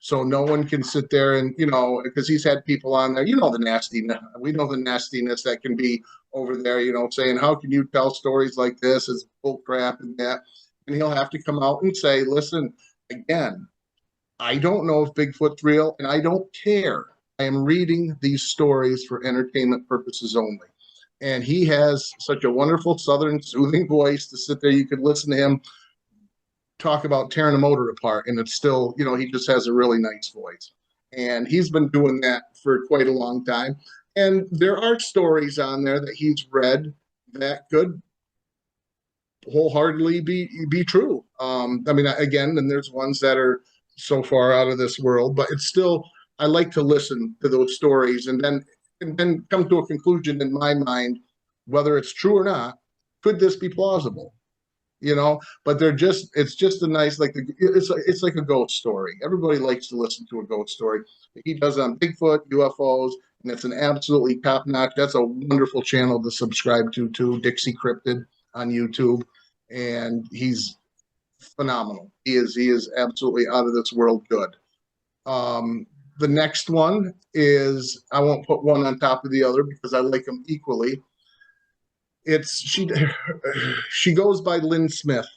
So no one can sit there and, because he's had people on there, the nastiness. We know the nastiness that can be over there, saying, how can you tell stories like this? It's bull crap and that. And he'll have to come out and say, listen, again, I don't know if Bigfoot's real and I don't care. I am reading these stories for entertainment purposes only. And he has such a wonderful Southern soothing voice to sit there. You could listen to him talk about tearing a motor apart, and it's still, he just has a really nice voice. And he's been doing that for quite a long time. And there are stories on there that he's read that could wholeheartedly be true. I mean, again, and there's ones that are so far out of this world, but it's still, I like to listen to those stories and then come to a conclusion in my mind, whether it's true or not. Could this be plausible? But it's just a nice, it's like a ghost story. Everybody likes to listen to a ghost story. He does on Bigfoot, UFOs, and it's an absolutely top notch. That's a wonderful channel to subscribe to too, Dixie Cryptid on YouTube, and he's phenomenal. He is absolutely out of this world good. The next one is, I won't put one on top of the other because I like them equally. She goes by Lynn Smith.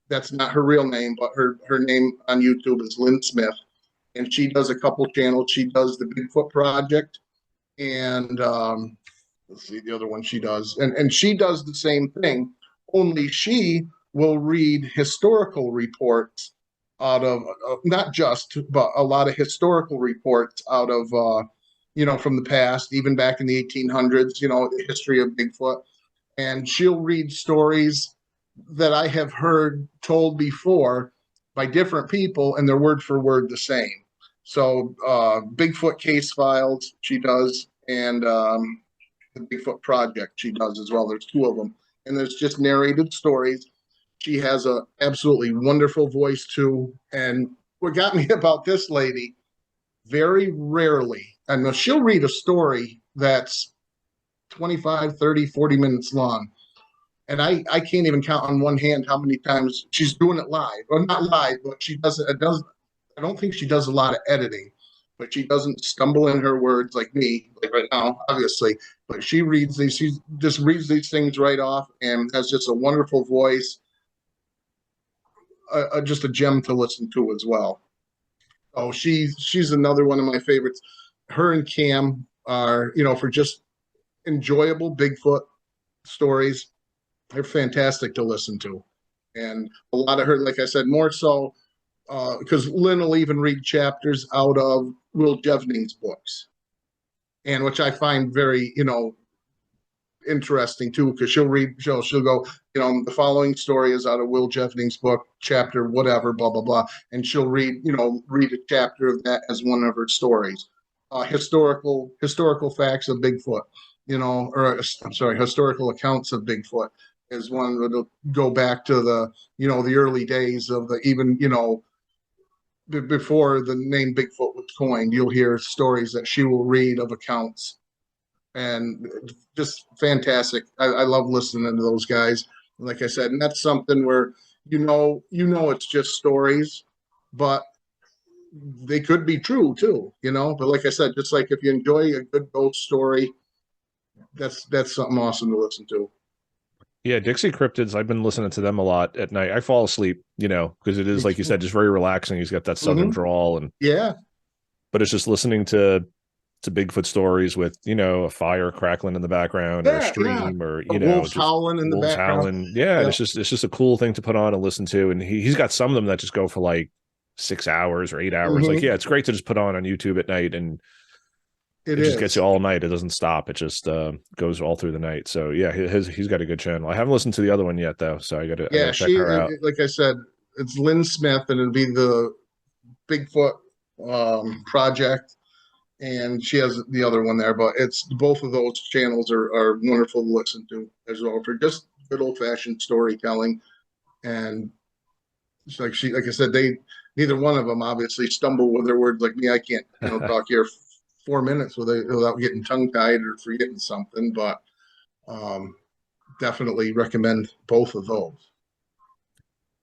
That's not her real name, but her name on YouTube is Lynn Smith, and she does a couple channels. She does the Bigfoot Project, and let's see the other one she does, and she does the same thing. Only she will read historical reports out of not just, but a lot of historical reports out of from the past, even back in the 1800s. The history of Bigfoot. And she'll read stories that I have heard told before by different people, and they're word for word the same. So Bigfoot Case Files, she does, and the Bigfoot Project, she does as well. There's two of them. And there's just narrated stories. She has a absolutely wonderful voice, too. And what got me about this lady, very rarely, and she'll read a story that's 25, 30, 40 minutes long. And I can't even count on one hand how many times she's doing it live. Or not live, but she doesn't, I don't think she does a lot of editing, but she doesn't stumble in her words like me, like right now, obviously. But she just reads these things right off and has just a wonderful voice, just a gem to listen to as well. Oh, she's another one of my favorites. Her and Cam are, for just enjoyable Bigfoot stories. They're fantastic to listen to. And a lot of her, like I said, more so because Lynn will even read chapters out of Will Jevning's books, and which I find very, interesting too, because she'll go, the following story is out of Will Jevning's book, chapter whatever, blah blah blah, and she'll read a chapter of that as one of her stories. Historical facts of Bigfoot, or I'm sorry, historical accounts of Bigfoot is one that'll go back to the the early days of the even before the name Bigfoot was coined. You'll hear stories that she will read of accounts, and just fantastic. I love listening to those guys. Like I said, and that's something where it's just stories, but they could be true too. But like I said, just like if you enjoy a good ghost story, that's something awesome to listen to. Yeah, Dixie Cryptids, I've been listening to them a lot at night. I fall asleep, because it is, like you said, just very relaxing. He's got that southern drawl, and yeah, but it's just listening to Bigfoot stories with, a fire crackling in the background, or a stream, or wolves just howling in the background. Howling. Yeah, it's just a cool thing to put on and listen to. And he's got some of them that just go for like 6 hours or 8 hours. Like, yeah, it's great to just put on YouTube at night, and it just gets you all night. It doesn't stop. It just goes all through the night. So yeah, he's got a good channel. I haven't listened to the other one yet though, so I gotta check her out. Like I said, it's Lynn Smith, and it'll be the Bigfoot Project, and she has the other one there. But it's both of those channels are wonderful to listen to as well for just good old fashioned storytelling. And it's like I said, neither one of them obviously stumble with their words like me. I can't talk here 4 minutes without getting tongue tied or forgetting something. But Um, Definitely recommend both of those.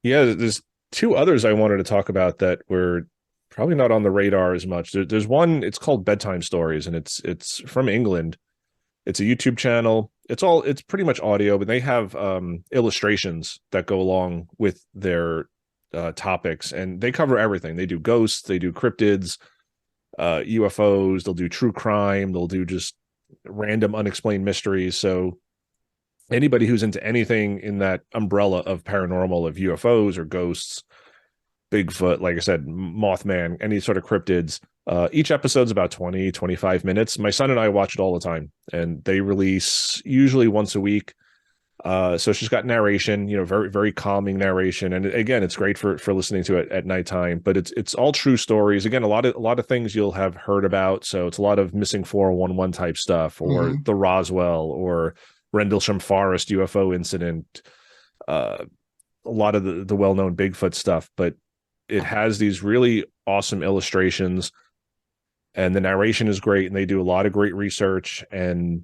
Yeah, there's two others I wanted to talk about that were probably not on the radar as much. There's one, it's called Bedtime Stories, and it's from England. It's a YouTube channel. It's pretty much audio, but they have illustrations that go along with their topics, and they cover everything. They do ghosts, they do cryptids, UFOs, they'll do true crime, they'll do just random unexplained mysteries. So anybody who's into anything in that umbrella of paranormal, of UFOs or ghosts, Bigfoot, like I said, Mothman, any sort of cryptids. Each episode's about 20, 25 minutes. My son and I watch it all the time, and they release usually once a week. So she's got narration, very, very calming narration. And again, it's great for listening to it at nighttime, but it's all true stories. Again, a lot of things you'll have heard about. So it's a lot of missing 411 type stuff, or Mm-hmm. the Roswell or Rendlesham Forest UFO incident, a lot of the well-known Bigfoot stuff, but it has these really awesome illustrations, and the narration is great, and they do a lot of great research. And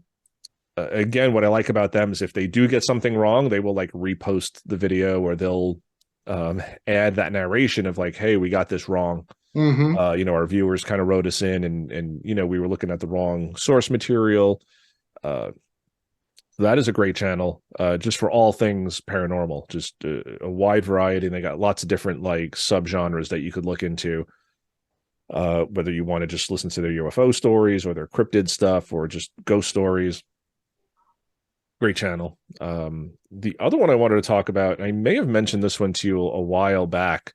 again, what I like about them is if they do get something wrong, they will like repost the video, or they'll add that narration of like, hey, we got this wrong. Mm-hmm. Our viewers kind of wrote us in, and we were looking at the wrong source material. uh that is a great channel, just for all things paranormal, just a wide variety, and they got lots of different like subgenres that you could look into, whether you want to just listen to their UFO stories or their cryptid stuff or just ghost stories. Great channel. The other one I wanted to talk about, and I may have mentioned this one to you a while back.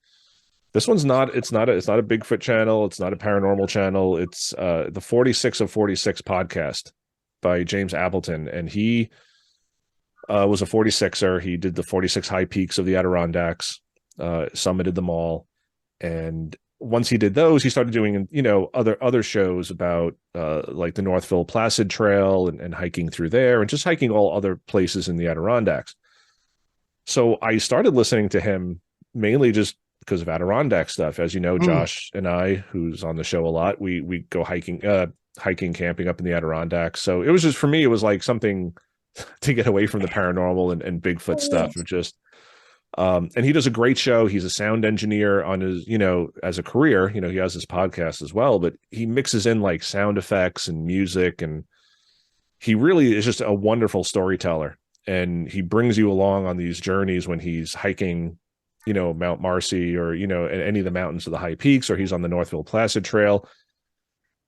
This one's not, it's not a Bigfoot channel, it's not a paranormal channel. It's the 46 of 46 podcast by James Appleton, and he was a 46er. He did the 46 high peaks of the Adirondacks, summited them all. And once he did those, he started doing, other shows about like the Northville Placid Trail, and hiking through there, and just hiking all other places in the Adirondacks. So I started listening to him mainly just because of Adirondack stuff. As you know, Mm. Josh and I, who's on the show a lot, we go hiking, camping up in the Adirondacks. So it was just, for me, it was like something to get away from the paranormal and Bigfoot stuff. It just and he does a great show. He's a sound engineer on his, as a career. He has his podcast as well, but he mixes in like sound effects and music, and he really is just a wonderful storyteller. And he brings you along on these journeys when he's hiking, Mount Marcy, or, any of the mountains of the high peaks, or he's on the Northville Placid Trail.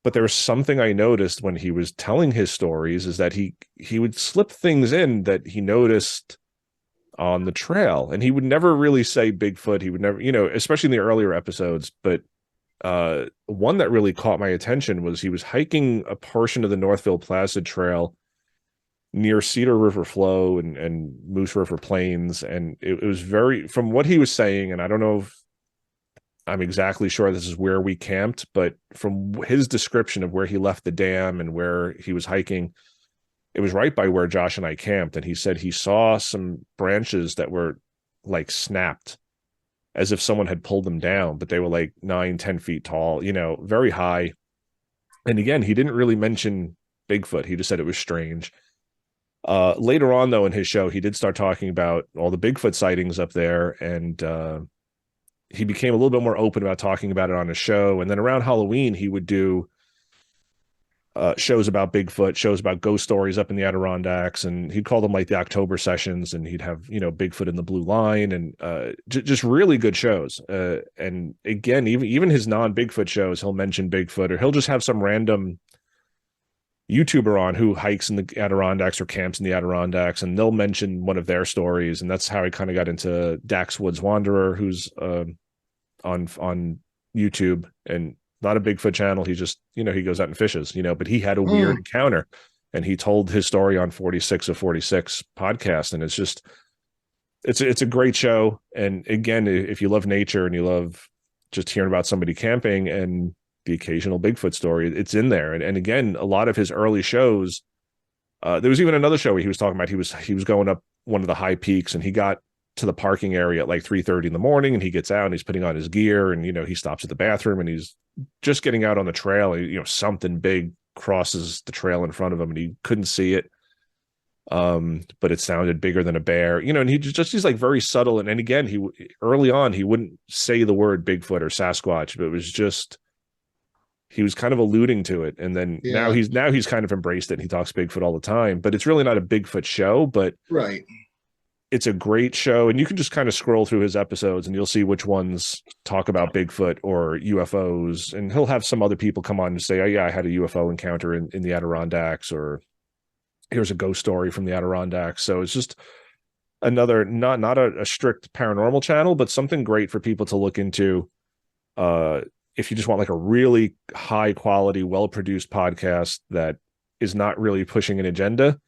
But there was something I noticed when he was telling his stories, is that he would slip things in that he noticed on the trail, and he would never really say Bigfoot. He would never, especially in the earlier episodes. But one that really caught my attention was he was hiking a portion of the Northville Placid Trail near Cedar River Flow and Moose River Plains, and it was very, from what he was saying, and I don't know if I'm exactly sure this is where we camped, but from his description of where he left the dam and where he was hiking, it was right by where Josh and I camped. And he said he saw some branches that were like snapped, as if someone had pulled them down, but they were like 9-10 feet tall, very high. And again, he didn't really mention Bigfoot. He just said it was strange. Later on, though, in his show, he did start talking about all the Bigfoot sightings up there, and he became a little bit more open about talking about it on his show. And then around Halloween, he would do shows about Bigfoot, shows about ghost stories up in the Adirondacks, and he'd call them like the October sessions, and he'd have, Bigfoot in the Blue Line, and just really good shows. And again, even his non-Bigfoot shows, he'll mention Bigfoot, or he'll just have some random YouTuber on who hikes in the Adirondacks or camps in the Adirondacks, and they'll mention one of their stories. And that's how I kind of got into Dax Woods Wanderer, who's on YouTube, and not a Bigfoot channel. He just, he goes out and fishes, but he had a weird Mm. encounter, and he told his story on 46 of 46 podcast. And it's just, it's a great show. And again, if you love nature and you love just hearing about somebody camping and the occasional Bigfoot story, it's in there. And again, a lot of his early shows, there was even another show where he was talking about, he was going up one of the high peaks, and he got to the parking area at like 3:30 in the morning, and he gets out and he's putting on his gear, and he stops at the bathroom, and he's just getting out on the trail. Something big crosses the trail in front of him, and he couldn't see it. But it sounded bigger than a bear, and he's like very subtle. And again, early on, he wouldn't say the word Bigfoot or Sasquatch, but it was just, he was kind of alluding to it. And then Yeah, now he's kind of embraced it. He talks Bigfoot all the time, but it's really not a Bigfoot show, but right. it's a great show. And you can just kind of scroll through his episodes and you'll see which ones talk about Bigfoot or UFOs. And he'll have some other people come on and say, oh yeah, I had a UFO encounter in the Adirondacks, or here's a ghost story from the Adirondacks. So it's just another, not a strict paranormal channel, but something great for people to look into. If you just want like a really high quality, well produced podcast that is not really pushing an agenda,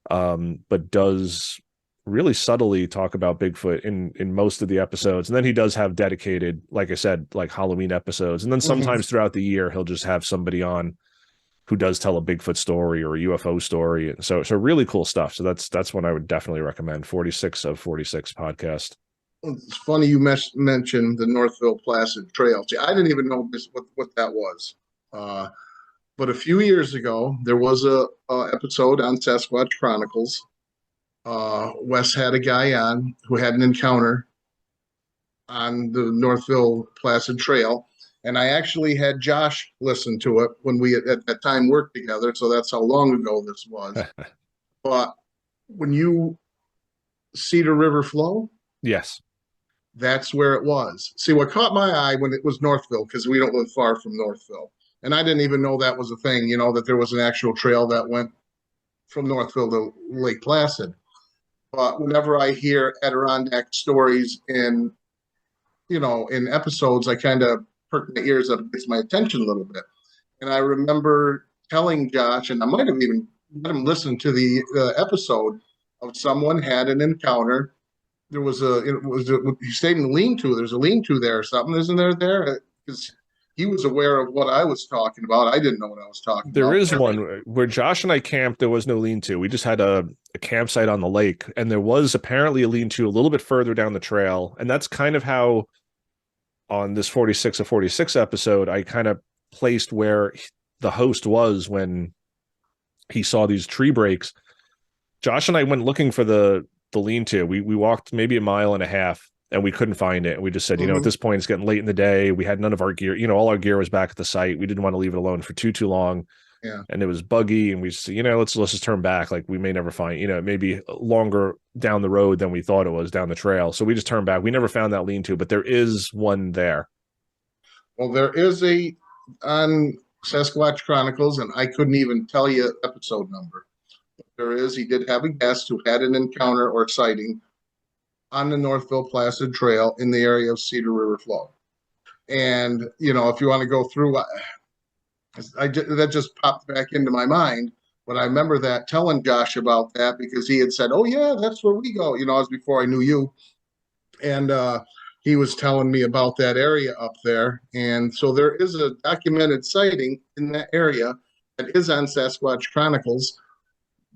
but does really subtly talk about Bigfoot in most of the episodes. And then he does have dedicated, like I said, like Halloween episodes. And then Hmm. sometimes throughout the year, he'll just have somebody on who does tell a Bigfoot story or a UFO story. And so really cool stuff. So that's one I would definitely recommend. 46 of 46 podcast. It's funny you mentioned the Northville Placid Trail. See, I didn't even know what that was. Uh, but a few years ago, there was a episode on Sasquatch Chronicles. Wes had a guy on who had an encounter on the Northville Placid Trail. And I actually had Josh listen to it when we at that time worked together. So that's how long ago this was. But when you see the river flow, Yes. that's where it was. See, what caught my eye when it was Northville, because we don't live far from Northville. And I didn't even know that was a thing, that there was an actual trail that went from Northville to Lake Placid. But whenever I hear Adirondack stories in episodes, I kind of perk my ears up, it gets my attention a little bit. And I remember telling Josh, and I might have even let him listen to the episode of someone had an encounter. There was he stayed in the lean-to. There's a lean-to there or something, isn't there? Because he was aware of what I was talking about. I didn't know what I was talking There about. is one where Josh and I camped. There was no lean-to. We just had a campsite on the lake, and there was apparently a lean-to a little bit further down the trail. And that's kind of how on this 46 of 46 episode, I kind of placed where the host was when he saw these tree breaks. Josh and I went looking for the lean-to. We walked maybe a mile and a half and we couldn't find it. We just said, at Mm-hmm. this point it's getting late in the day. We had none of our gear, all our gear was back at the site. We didn't want to leave it alone for too long. Yeah. And it was buggy, and we said, let's just turn back. Like we may never find, it may be longer down the road than we thought it was down the trail. So we just turned back. We never found that lean-to, but there is one there. Well, there is a on Sasquatch Chronicles, and I couldn't even tell you episode number. There is. He did have a guest who had an encounter or sighting on the Northville Placid Trail in the area of Cedar River Flow. And if you want to go through, that just popped back into my mind. But I remember that telling Josh about that because he had said, "Oh yeah, that's where we go." It was before I knew you, and he was telling me about that area up there. And so there is a documented sighting in that area that is on Sasquatch Chronicles,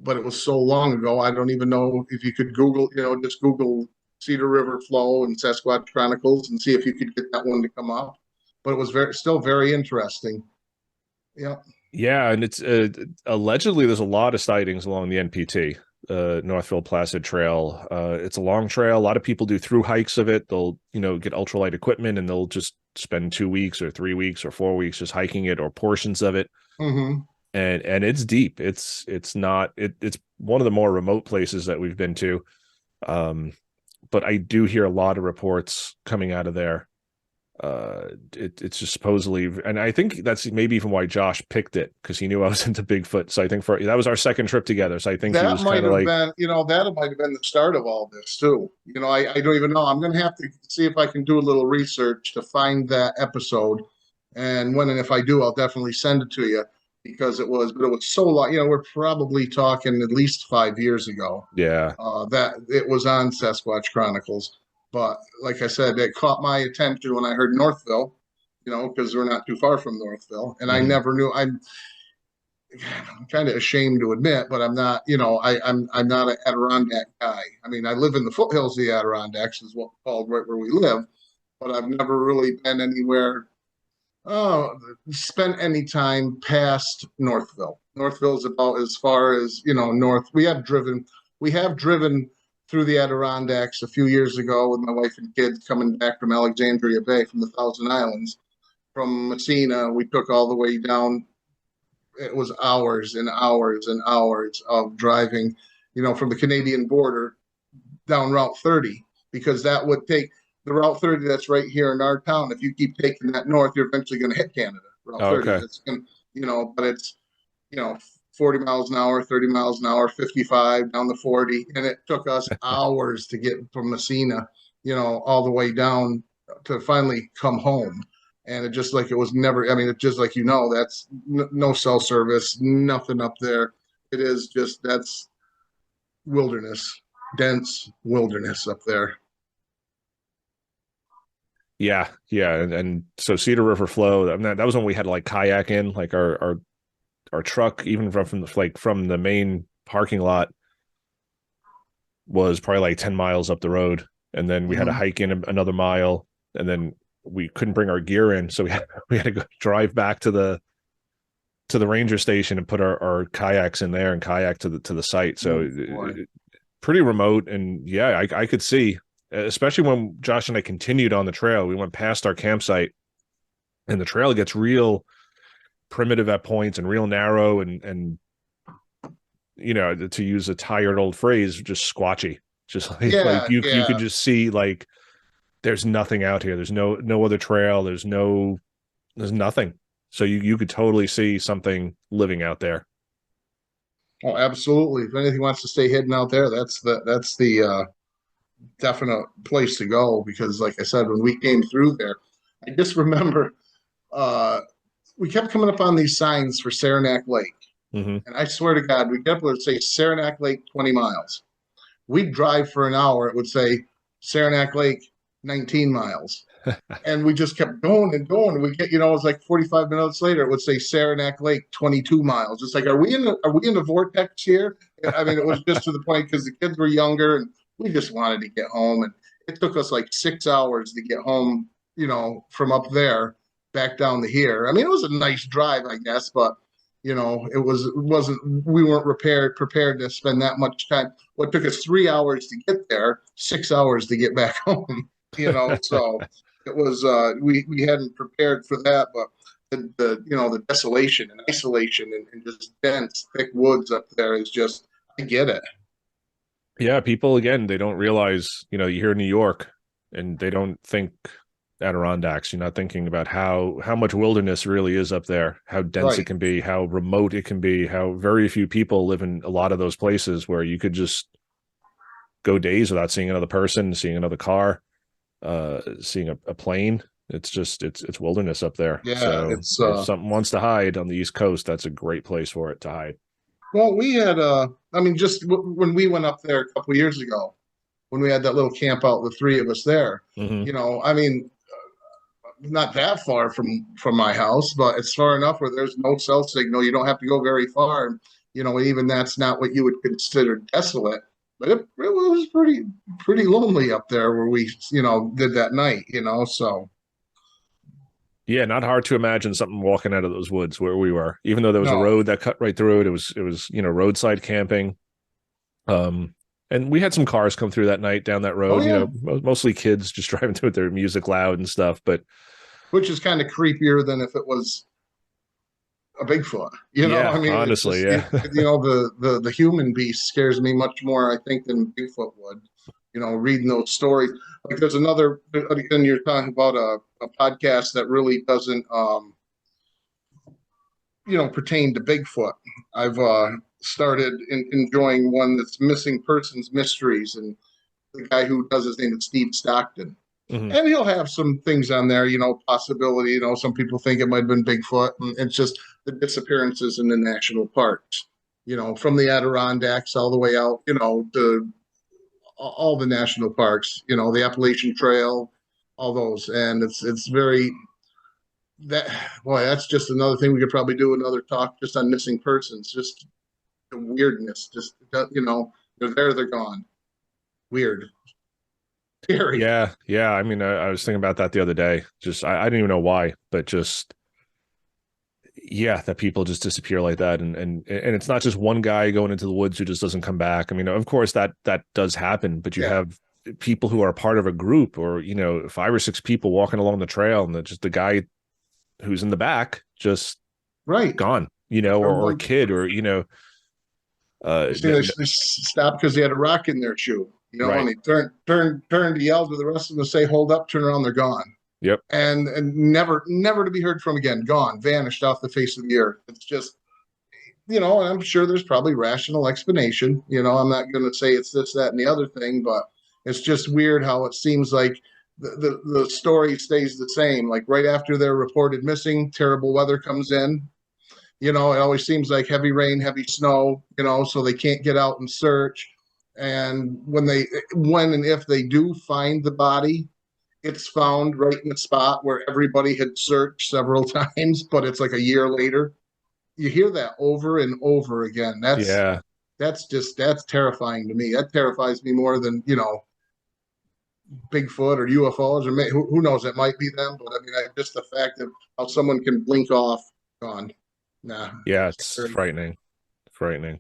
but it was so long ago. I don't even know if you could Google, just Google Cedar River Flow and Sasquatch Chronicles and see if you could get that one to come up. But it was still very interesting. Yeah. Yeah, and it's allegedly there's a lot of sightings along the NPT, Northville Placid Trail. It's a long trail. A lot of people do through hikes of it. They'll get ultralight equipment and they'll just spend 2 weeks or 3 weeks or 4 weeks just hiking it or portions of it. Mm-hmm. And it's deep. It's not it's one of the more remote places that we've been to. But I do hear a lot of reports coming out of there. It's just supposedly, and I think that's maybe even why Josh picked it, because he knew I was into Bigfoot. So I think that was our second trip together. So I think he That was might kind of have like, been, that might have been the start of all this too. I don't even know. I'm going to have to see if I can do a little research to find that episode. And when and if I do, I'll definitely send it to you because but it was so long. We're probably talking at least 5 years ago yeah, that it was on Sasquatch Chronicles. But like I said, it caught my attention when I heard Northville, because we're not too far from Northville. And I mhm. never knew. I'm kind of ashamed to admit, but I'm not, I'm not an Adirondack guy. I mean, I live in the foothills of the Adirondacks, is what called right where we live, but I've never really been anywhere Oh, spent any time past Northville. Northville is about as far as, north. We have driven through the Adirondacks a few years ago with my wife and kids coming back from Alexandria Bay from the Thousand Islands. From Messina, we took all the way down. It was hours and hours and hours of driving, from the Canadian border down Route 30, because that would take the Route 30 that's right here in our town. If you keep taking that north, you're eventually going to hit Canada. Route Oh, 30. okay. It's going, but it's, you know, 40 miles an hour, 30 miles an hour, 55 down the 40. And it took us hours to get from Messina, all the way down to finally come home. And it just like it was never, I mean, it's just like, that's no cell service, nothing up there. It is just, that's wilderness, dense wilderness up there. Yeah, yeah, and so Cedar River Flow. I mean, that was when we had to like kayak in, like our truck, even from the main parking lot, was probably like 10 miles up the road, and then we had to Mhm. hike in another mile, and then we couldn't bring our gear in, so we had to go drive back to the ranger station and put our kayaks in there and kayak to the site. So Oh boy. pretty remote, and yeah, I could see, especially when Josh and I continued on the trail. We went past our campsite, and the trail gets real primitive at points and real narrow, and to use a tired old phrase, just squatchy. Just like Yeah, you yeah. could just see like there's nothing out here. There's no other trail. There's nothing. So you could totally see something living out there. Oh, absolutely. If anything wants to stay hidden out there, that's the definite place to go because, like I said, when we came through there, I just remember uh, we kept coming up on these signs for Saranac Lake, Hmm. and I swear to God, we kept would say Saranac Lake 20 miles. We'd drive for an hour, it would say Saranac Lake 19 miles. And we just kept going and going. We get, it was like 45 minutes later, it would say Saranac Lake 22 miles. It's like, are we in the vortex here? I mean, it was just to the point because the kids were younger and we just wanted to get home. And it took us like 6 hours to get home, from up there back down to here. I mean, it was a nice drive, I guess, but it wasn't we weren't prepared to spend that much time. What took us 3 hours to get there, 6 hours to get back home, so it was we hadn't prepared for that, but the desolation and isolation and just dense thick woods up there is just, I get it. Yeah, people again, they don't realize, you hear New York and they don't think Adirondacks. You're not thinking about how much wilderness really is up there, how dense it Right. can be, how remote it can be, how very few people live in a lot of those places where you could just go days without seeing another person, seeing another car, seeing a plane. It's just it's wilderness up there. Yeah, So it's if something wants to hide on the East Coast, that's a great place for it to hide. well, we had I mean, just when we went up there a couple years ago, when we had that little camp out, the three of us there, Hmm. I mean, not that far from my house, but it's far enough where there's no cell signal. You don't have to go very far. And, even that's not what you would consider desolate. But it was pretty lonely up there where we, did that night, so Yeah, not hard to imagine something walking out of those woods where we were, even though there was a no. road that cut right through it. It was roadside camping. Um, and we had some cars come through that night down that Oh road. yeah. Mostly kids just driving through with their music loud and stuff. But Which is kind of creepier than if it was a Bigfoot. yeah, I mean, it's honestly, just yeah. the human beast scares me much more, I think, than Bigfoot would. Reading those stories. Like there's another, and you're talking about a podcast that really doesn't, pertain to Bigfoot. I've started enjoying one that's missing persons mysteries, and the guy who does his name is Steve Stockton. Hmm. And he'll have some things on there, possibility. Some people think it might have been Bigfoot, and it's just the disappearances in the national parks. From the Adirondacks all the way out, to all the national parks. The Appalachian Trail, all those, and it's very that boy. That's just another thing we could probably do another talk just on missing persons. Just the weirdness. Just they're there, they're gone. Weird. Scary. Yeah. I mean, I was thinking about that the other day. Just I didn't even know why, but just yeah, that people just disappear like that, and it's not just one guy going into the woods who just doesn't come back. I mean, of course that does happen, but you Yeah. have people who are part of a group, or five or six people walking along the trail, and just the guy who's in the back just Right. gone, Or or a one, kid, or they say they stopped because they had a rock in their shoe, and right. they turned to yell to the rest of them to say, hold up, turn around, they're gone. Yep. And never to be heard from again, gone, vanished off the face of the earth. It's just, and I'm sure there's probably rational explanation. I'm not going to say it's this, that, and the other thing, but it's just weird how it seems like the story stays the same. Like right after they're reported missing, terrible weather comes in. It always seems like heavy rain, heavy snow, so they can't get out and search. And when and if they do find the body, it's found right in the spot where everybody had searched several times, but it's like a year later. You hear that over and over again. Yeah. That's terrifying to me. That terrifies me more than Bigfoot or UFOs, or who knows? It might be them, but I mean, just the fact of how someone can blink off, gone. Nah, Yeah, it's scary. frightening. Frightening.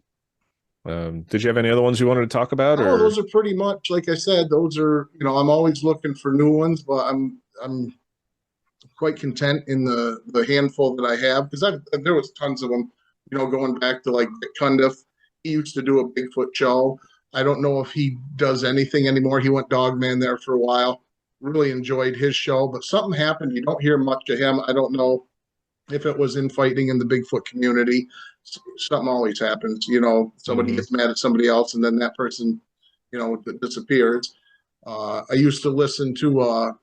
Did you have any other ones you wanted to talk about, Oh, or? those are pretty much like I said. Those are I'm always looking for new ones, but I'm quite content in the handful that I have because there was tons of them. Going back to like Dick Cundiff, he used to do a Bigfoot show. I don't know if he does anything anymore. He went Dogman there for a while. Really enjoyed his show, but something happened. You don't hear much of him. I don't know if it was infighting in the Bigfoot community. Something always happens. Somebody Mhm. gets mad at somebody else, and then that person, disappears. I used to listen to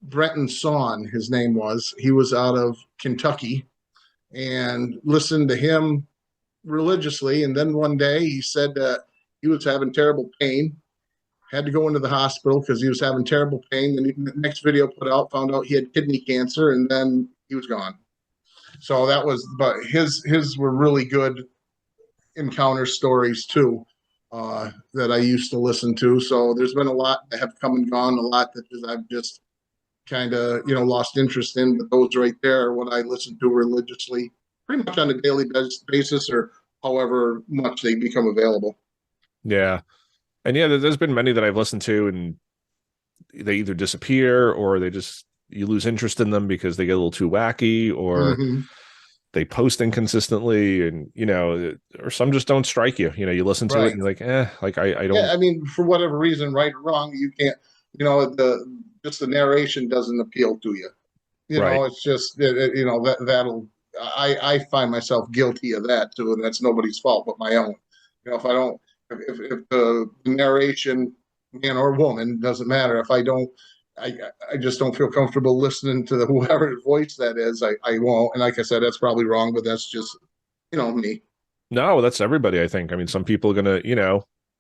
Brenton Sawn, his name was. He was out of Kentucky, and listened to him religiously. And then one day he said that he was having terrible pain, had to go into the hospital because he was having terrible pain. Then the next video put out, found out he had kidney cancer, and then he was gone. So that was, but his were really good encounter stories too, that I used to listen to. So there's been a lot that have come and gone, a lot that I've just kind of lost interest in. But those right there are what I listen to religiously, pretty much on a daily basis, or however much they become available. Yeah. And yeah, there's been many that I've listened to, and they either disappear, or you lose interest in them because they get a little too wacky, or Mm-hmm. they post inconsistently, and or some just don't strike you. You listen to it Right. and you're like, like I Yeah. don't. I mean, for whatever reason, right or wrong, you can't. The just the narration doesn't appeal to you. Right. It's just that'll. I find myself guilty of that too, and that's nobody's fault but my own. If I don't, if the narration, man or woman, doesn't matter. If I don't, I I just don't feel comfortable listening to the whoever voice that is. I won't. And like I said, that's probably wrong, but that's just me. No, that's everybody, I think. I mean, some people are gonna,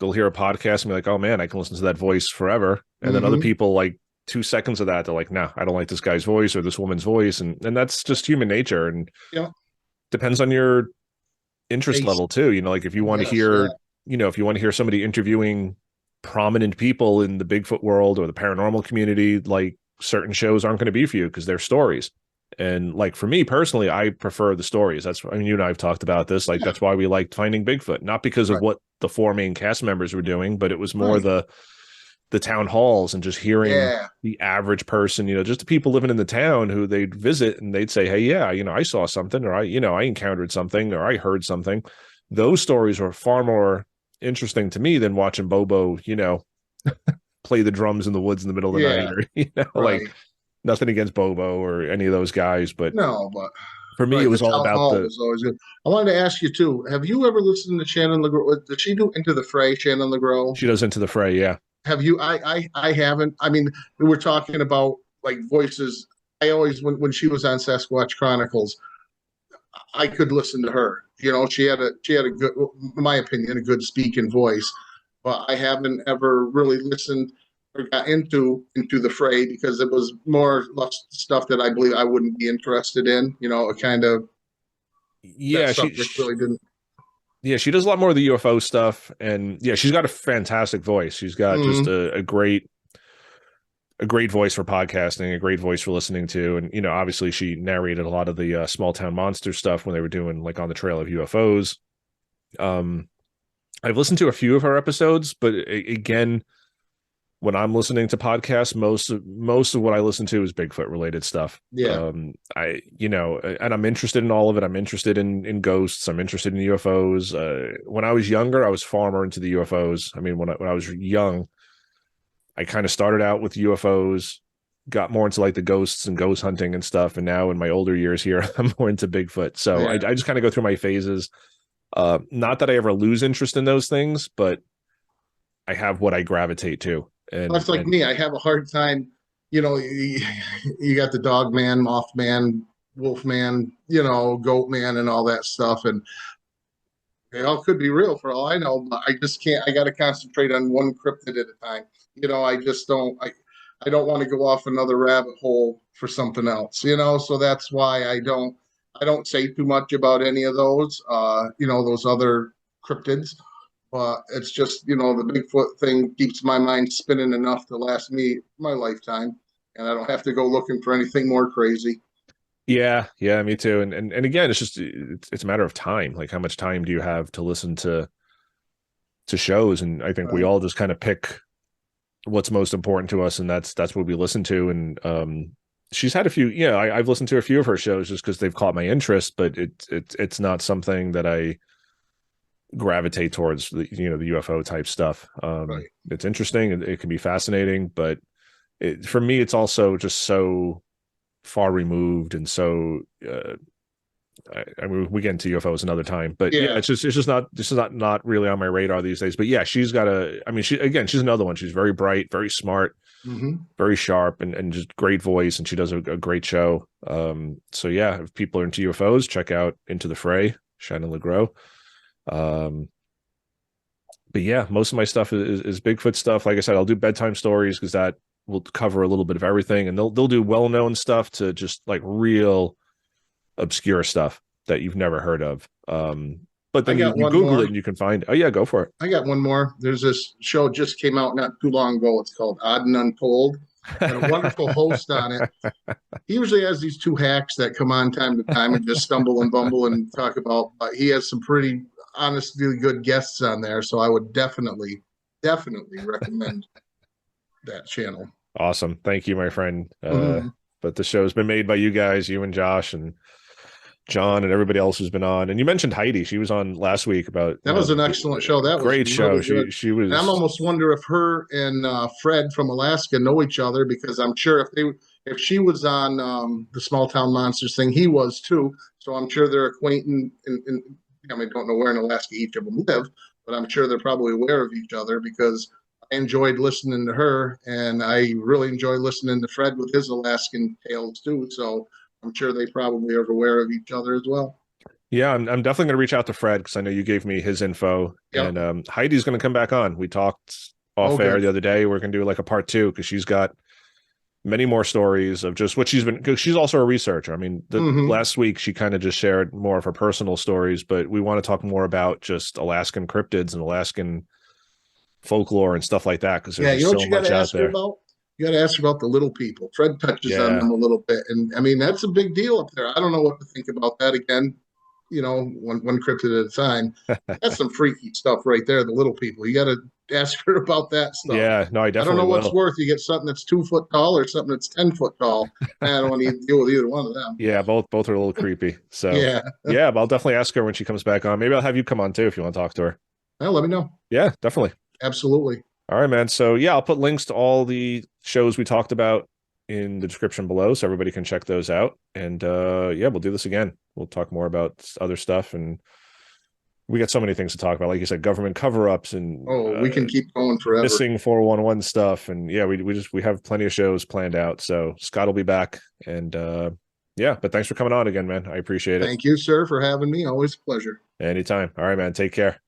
they'll hear a podcast and be like, oh man, I can listen to that voice forever. And then other Mm-hmm. people, like 2 seconds of that, they're like, no, I don't like this guy's voice or this woman's voice. And that's just human nature, and Yeah. depends on your interest Taste. level too. Like if you want to Yes. Yeah. hear, if you want to hear somebody interviewing prominent people in the Bigfoot world or the paranormal community, like certain shows aren't going to be for you because they're stories. And like for me personally, I prefer the stories. I mean, you and I have talked about this. Like Yeah. that's why we liked Finding Bigfoot, not because of Right. what the four main cast members were doing, but it was more Right. the town halls and just hearing Yeah. the average person, just the people living in the town who they'd visit, and they'd say, hey, yeah, I saw something, or I encountered something, or I heard something. Those stories are far more interesting to me than watching Bobo, play the drums in the woods in the middle of the night, Yeah. or, like Right. nothing against Bobo or any of those guys. But No, but for me, it right, the was all town about hall the, was always good. I wanted to ask you too. Have you ever listened to Shannon LeGros? Did she do Into the Fray, Shannon LeGros? she does Into the Fray. Yeah. Have you? I haven't. I mean, we were talking about like voices. I always when she was on Sasquatch Chronicles, I could listen to her. She had a good, in my opinion, a good speaking voice. But I haven't ever really listened or got into the fray because it was more or less stuff that I believe I wouldn't be interested in. A kind of that Yeah. subject really didn't. Yeah, she does a lot more of the UFO stuff, and yeah, she's got a fantastic voice. She's got just Mm, a great, a great voice for podcasting, a great voice for listening to. And, you know, obviously she narrated a lot of the small town monster stuff when they were doing like On the Trail of UFOs. I've listened to a few of her episodes, but again, when I'm listening to podcasts, most of what I listen to is Bigfoot related stuff. Yeah. And I'm interested in all of it. I'm interested in ghosts. I'm interested in UFOs. When I was younger, I was far more into the UFOs. I mean, when I was young, I kind of started out with UFOs, got more into like the ghosts and ghost hunting and stuff. And now in my older years here, I'm more into Bigfoot. So Yeah. I just kind of go through my phases. Not that I ever lose interest in those things, but I have what I gravitate to. And That's like me. I have a hard time, you got the dog man, moth man, wolf man, goat man, and all that stuff. And they all could be real for all I know, but I just can't. I got to concentrate on one cryptid at a time. I just don't. I don't want to go off another rabbit hole for something else. So that's why I don't say too much about any of those. Those other cryptids. But it's just, the Bigfoot thing keeps my mind spinning enough to last me my lifetime, and I don't have to go looking for anything more crazy. yeah, me too. And again, it's a matter of time. Like, how much time do you have to listen to shows? And I think we all just kind of pick what's most important to us, and that's what we listen to. And she's had a few. Yeah, I've listened to a few of her shows just because they've caught my interest, but it's not something that I gravitate towards, the UFO type stuff. Right. It's interesting. It can be fascinating, but for me, it's also just so far removed. And so, I mean, we get into UFOs another time, but yeah, it's just not really on my radar these days. But yeah, she's she's another one. She's very bright, very smart, very sharp, and just great voice. And she does a great show. So yeah, if people are into UFOs, check out Into the Fray, Shannon LeGros. But yeah, most of my stuff is Bigfoot stuff. Like I said, I'll do bedtime stories because that will cover a little bit of everything, and they'll do well-known stuff to just like real obscure stuff that you've never heard of. But then you Google it and you can find. Oh yeah, go for it. I got one more. There's this show just came out not too long ago. It's called Odd Untold. And a wonderful host on it. He usually has these two hacks that come on time to time and just stumble and bumble and talk about. But he has some pretty honestly good guests on there, so I would definitely recommend that channel. Awesome, thank you, my friend. But the show's been made by you guys, you and Josh and John and everybody else who's been on. And you mentioned Heidi; she was on last week. That was an excellent show. That was great show. Really she was. And I'm almost wonder if her and Fred from Alaska know each other, because I'm sure if she was on the Small Town Monsters thing, he was too. So I'm sure they're acquainted. I don't know where in Alaska each of them live, but I'm sure they're probably aware of each other, because I enjoyed listening to her, and I really enjoy listening to Fred with his Alaskan tales too. So I'm sure they probably are aware of each other as well. Yeah, I'm definitely going to reach out to Fred, because I know you gave me his info. Yep. And Heidi's going to come back on. We talked off air the other day. We're going to do like a part 2, because she's got many more stories of just what she's been, because she's also a researcher. I mean, last week she kind of just shared more of her personal stories, but we want to talk more about just Alaskan cryptids and Alaskan folklore and stuff like that, because there's so much out there. You got to ask about the little people. Fred touches on them a little bit, and I mean, that's a big deal up there. I don't know what to think about that. Again, one cryptid at a time. That's some freaky stuff right there. The little people. You got to ask her about that stuff. Yeah, no, I definitely. I don't know what's worth. You get something that's 2 foot tall or something that's 10 foot tall. I don't want to deal with either one of them. Yeah, both are a little creepy. So yeah, but I'll definitely ask her when she comes back on. Maybe I'll have you come on too if you want to talk to her. Well, let me know. Yeah, definitely. Absolutely. All right, man. So yeah, I'll put links to all the shows we talked about in the description below, so everybody can check those out. And yeah, we'll do this again. We'll talk more about other stuff, and we got so many things to talk about. Like you said, government cover-ups, and we can keep going forever. Missing 411 stuff, and yeah, we have plenty of shows planned out. So Scott will be back, and yeah. But thanks for coming on again, man. I appreciate it. Thank you, sir, for having me. Always a pleasure. Anytime. All right, man. Take care.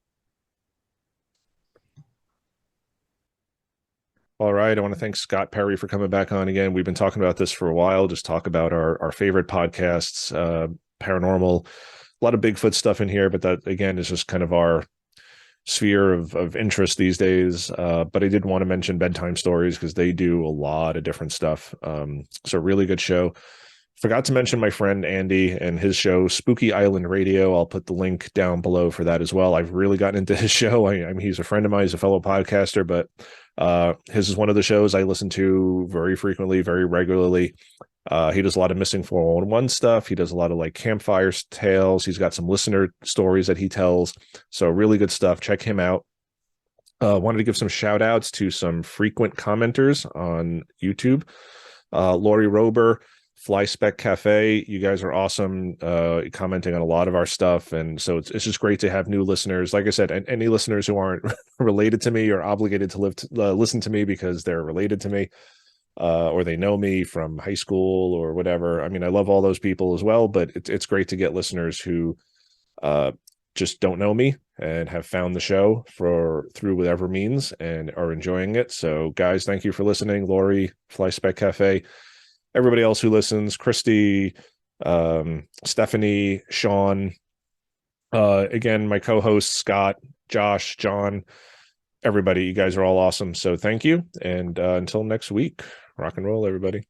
All right. I want to thank Scott Perry for coming back on again. We've been talking about this for a while, just talk about our favorite podcasts, paranormal, a lot of Bigfoot stuff in here, but that again is just kind of our sphere of interest these days. But I did want to mention Bedtime Stories because they do a lot of different stuff. So really good show. Forgot to mention my friend Andy and his show, Spooky Island Radio. I'll put the link down below for that as well. I've really gotten into his show. I mean, he's a friend of mine, he's a fellow podcaster, but his is one of the shows I listen to very frequently, very regularly. He does a lot of missing 411 stuff. He does a lot of like campfire tales. He's got some listener stories that he tells. So really good stuff. Check him out. Wanted to give some shout outs to some frequent commenters on YouTube. Lori Rober, Fly Spec Cafe. You guys are awesome, commenting on a lot of our stuff. And so it's just great to have new listeners. Like I said, any listeners who aren't related to me or obligated to listen to me because they're related to me, or they know me from high school or whatever. I mean, I love all those people as well, but it's great to get listeners who just don't know me and have found the show through whatever means and are enjoying it. So guys, thank you for listening. Lori, Fly Spec Cafe, everybody else who listens, Christy, Stephanie, Sean, again, my co-hosts, Scott, Josh, John, everybody, you guys are all awesome. So thank you. And until next week, rock and roll, everybody.